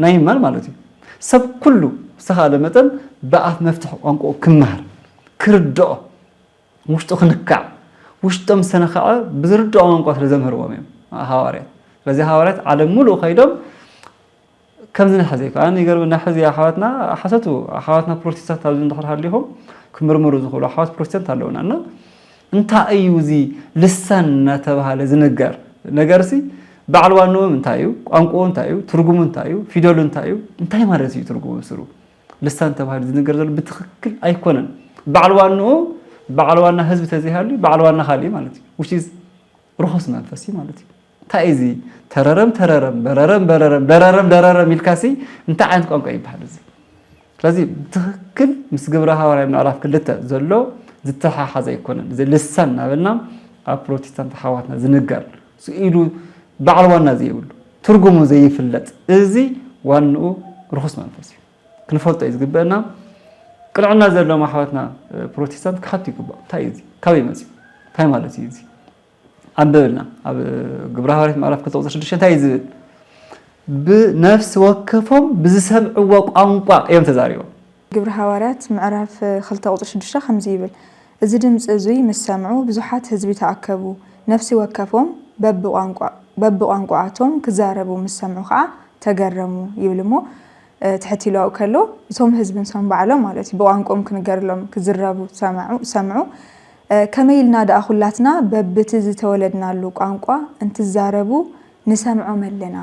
A: نايمال مالتي سب كله سهاله متن باف مفتح قانقو كمهر كردو وشتو خنكع وشتم سنخع بزردو قانقو تزمهروا ميم حواريات لذي حواريات على ملو خيدم كم زين حزيك انا يقربنا حزي حواتنا حواتنا بروتستانت تاعون دخل عليهم كمرمرو زخلوا حوات بروتستانت تاعونا انت ايوزي لسان تبعال زنجر نجرسي بعلوانو انتايو قانقو انتايو ترجمو انتايو فيديو انتايو انتاي مارسي ترجمو سرو لسان تبعال زنجر بتخكل ايكونن بعلوانا حزب تزيهالي بعلوانا خالي مالتي وش از روحس منفسي مالتي تايزي تررم بررم ملكاسي انت عندك قانقا يبحال زي لازم تخكل مسغبرها وراي من عرف كلته زلو زتحاحز يكونن زي لسان نابلنا بروتستانت حواتنا زنجر سئيلو بعلوانا زي يقولوا ترجمو زي يفلت ازي وانو روحس منفسي كنفلطو يزغبنا قلعنا زلو ما حواتنا بروتستانت كحت يقبا تايزي كاوي مزي تاي مالتي يزي عبدنا قبرها وريت معرف كتوصل شدش تايزي بنفس وكفهم بزسبعوا قانقا يوم تزاريو
B: قبرها وريت معرف خلطه وصل شدش خمس يبل እዚ ድምጽ እዙይ مسمعو ብዙሓት ህዝቢ ተኣከቡ ነፍሲ ወከፎም በብቋንቋቶም ክዛረቡ مسمعو ከዓ ተገረሙ ይብልሞ تحتيلو كله ثم حزب سم بعلم مالتي بوانقوم كنغرلهم كزربو سمعوا كما يلنا داخلاتنا ببت تولدنا له قانقا انت زاربو نسمعو ملنا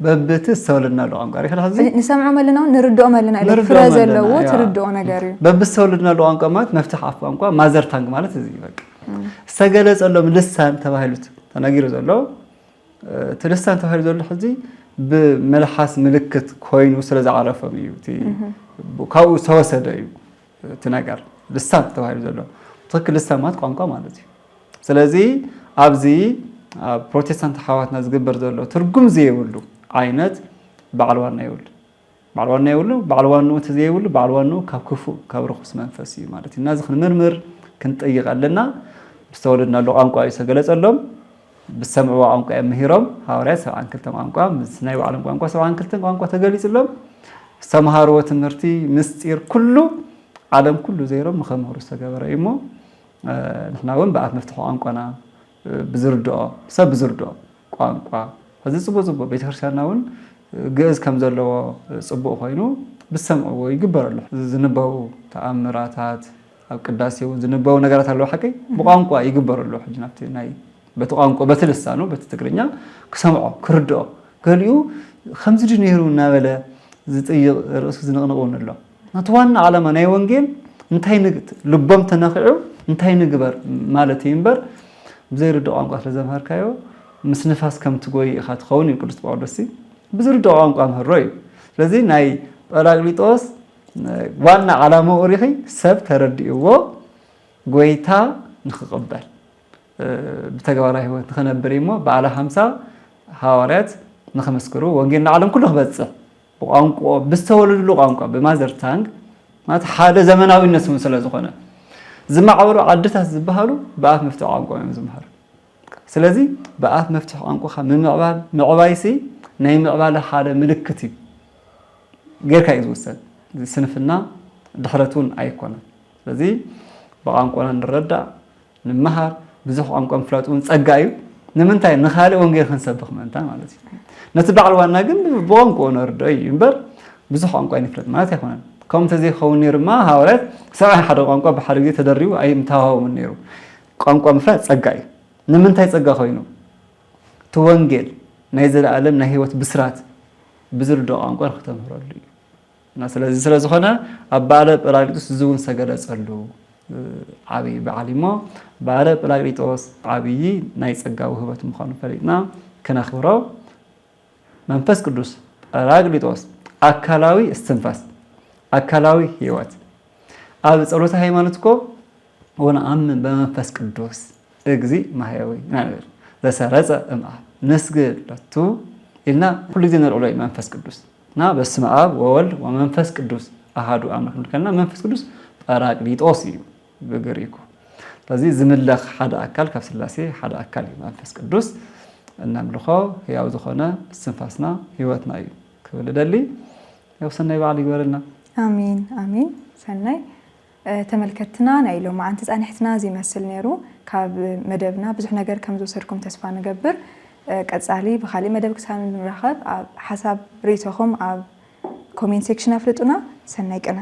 A: ببت تولدنا له قانقا ريخ الحزي
B: نسمعو ملنا نردو ملنا الى فرازه لو تردو نغاري
A: ببت تولدنا له قانقا مات مفتح اف قانقا مازر تانغ مالت زي بقى استغلصلهم لسان تباهلوت تناغيرو زلو تلسان تباهلو زلو حزي بملحس ملكت كوين وسلازع عرفه بيوتي كاو سوسدايو تناغر لسان تباهلو زلو ترك لسان مات قانقا مالتي سلازي ابزي بروتستانت حواتنا زغبر زلو ترجم زي يولو عينت بعلوانا يولو بعلوانو تزي يولو بعلوانو كفو كبرخص منفسي مالتي الناس خنمرمر كنطيق علينا بستولدنا له قانقا يسغلصلهم بسمعوا قانقا مهيرم حواريات سبعان كلتم قانقا مسنايو عالم قانقا سبعان كلتم قانقا تغليصلهم سمهارو تمرتي مستير كله عالم كله زيرم مخمهرو استغبر ايمو نحنا وين بعد نفتحوا قانقانا بزردو سب بزردو قانقا هذا صبو بيتكرسياننا وين جاز كم زلو صبو خوينو بسمعوا يغبر له زنباو تأمراتات او قداسيو زنباو نغرات الله حقي بقانقا يغبر له حجناتي ناي بتقانقو بتلسانو بتتغرينا كسمعو كردو قاليو خمس دينيرو نابله زطيق رأس زنقنقون الله نتوانا على ما ناي ونجيل انتي نقت لبم تنخعو እንታይ ንግበር ማለት ይንበር ብዘይርድእ ቋንቋ ስለዘምሃርካዮ ምስ ንፋስ ከም ትጎይ ኢኻ ትኸውን እዩ ቅዱስ ጳውሎስ ብዝርድእ ቋንቋ ምህሮ እዩ ስለዚ ናይ ጰራቅሊጦስ ዋና ዓላማው ሪኺ ሰብ ተረዲእዎ ጎይታ ንክቕበል ብተግባራዊ ህይወት ንኽነብር እሞ በዓለ 50 ሐዋርያት ንኽመስክሩ ወንጌል ንዓለም ኩሉ ክበፅሕ ብቋንቋ ብዝተወለድሉ ቋንቋ ብማዘር ታንግ ማለት ሓደ ዘመናዊነት ስለ ዝኾነ ዝማዕበሉ ዓድታት ዝበሃሉ ብኣፍ መፍትሒ ቋንቋ እዮም ዝምሃሩ ስለዚ ብኣፍ መፍትሒ ቋንቋ ምምዕባል ምዕባይሲ ናይ ምዕባል ሓደ ምልክት እዩ ጌርካ እዩ ዝውሰድ ስንፍና ድሕረቱን ኣይኮነን ስለዚ ብቋንቋና ንረዳእ ንምሃር ብዙሕ ቋንቋ ምፍላጥ እውን ፀጋ እዩ ንምንታይ ንኻልእ ወንጌል ክንሰብኽ ምእንታ ማለት እዩ ነቲ በዓል ዋና ግን ብቋንቋ ነርድኦ እዩ እምበር ብዙሕ ቋንቋ ይንፍለጥ ማለት ኣይኮነን ከምቲ ዘይኸውን ነይሩ ማ ሐዋርያት ሰብኣይ ሓደ ቋንቋ ብሓደ ግዜ ተደሪቡ ኣይምተዋሃቦምን ነይሩ ቋንቋ ምፍላጥ ፀጋ እዩ ንምንታይ ፀጋ ኮይኑ እቲ ወንጌል ናይ ዘለኣለም ናይ ህይወት ብስራት ብዝርድእ ቋንቋ ንክተምህረሉ እዩ እና ስለዚ ስለዝኾነ ኣብ በዓለ ጰራቅሊጦስ እዚ እውን ዝተገለፀሉ ዓብይ በዓል እሞ በዓለ ጰራቅሊጦስ ዓብይ ናይ ፀጋ ውህበት ምዃኑ ፈሊጥና ክነኽብሮ መንፈስ ቅዱስ ጰራቅሊጦስ ኣካላዊ እስትንፋስ ኣካላዊ ህይወት ኣብ ጸሎተ ሃይማኖት እኮ ወነአምን በመንፈስ ቅዱስ እግዚእ ማህያዊ ናንብል ዘሰረፀ እምአብ ንስግድ ለቱ ኢልና ኩሉ ግዜ ንሪኦ መንፈስ ቅዱስ እና በስመ አብ ወወልድ ወመንፈስ ቅዱስ አሃዱ አምላክ ንከልና መንፈስ ቅዱስ ጰራቅሊጦስ እዩ ብግሪኩ ስለዚ ዝምለኽ ሓደ ኣካል ካብ ስላሴ ሓደ ኣካል እዩ መንፈስ ቅዱስ እናምልኾ ህያው ዝኾነ እስትንፋስና ህይወትና እዩ ክብል ደሊ ያው ሰናይ በዓል ይግበረልና
B: አሚን አሚን ሰናይ ተመልከትና ናይ ሎማ አንተ ጻንሕትና ዝመስል ነይሩ ካብ መደብና ብዙሕ ነገር ከም ዝወሰድኩም ተስፋ ንገብር ቀጻሊ ብኻሊእ መደብ ክሳብ ንራኸብ ኣብ ሓሳብ ሪቶኹም ኣብ ኮሜንት ሴክሽን ኣፍልጡና ሰናይ ቀና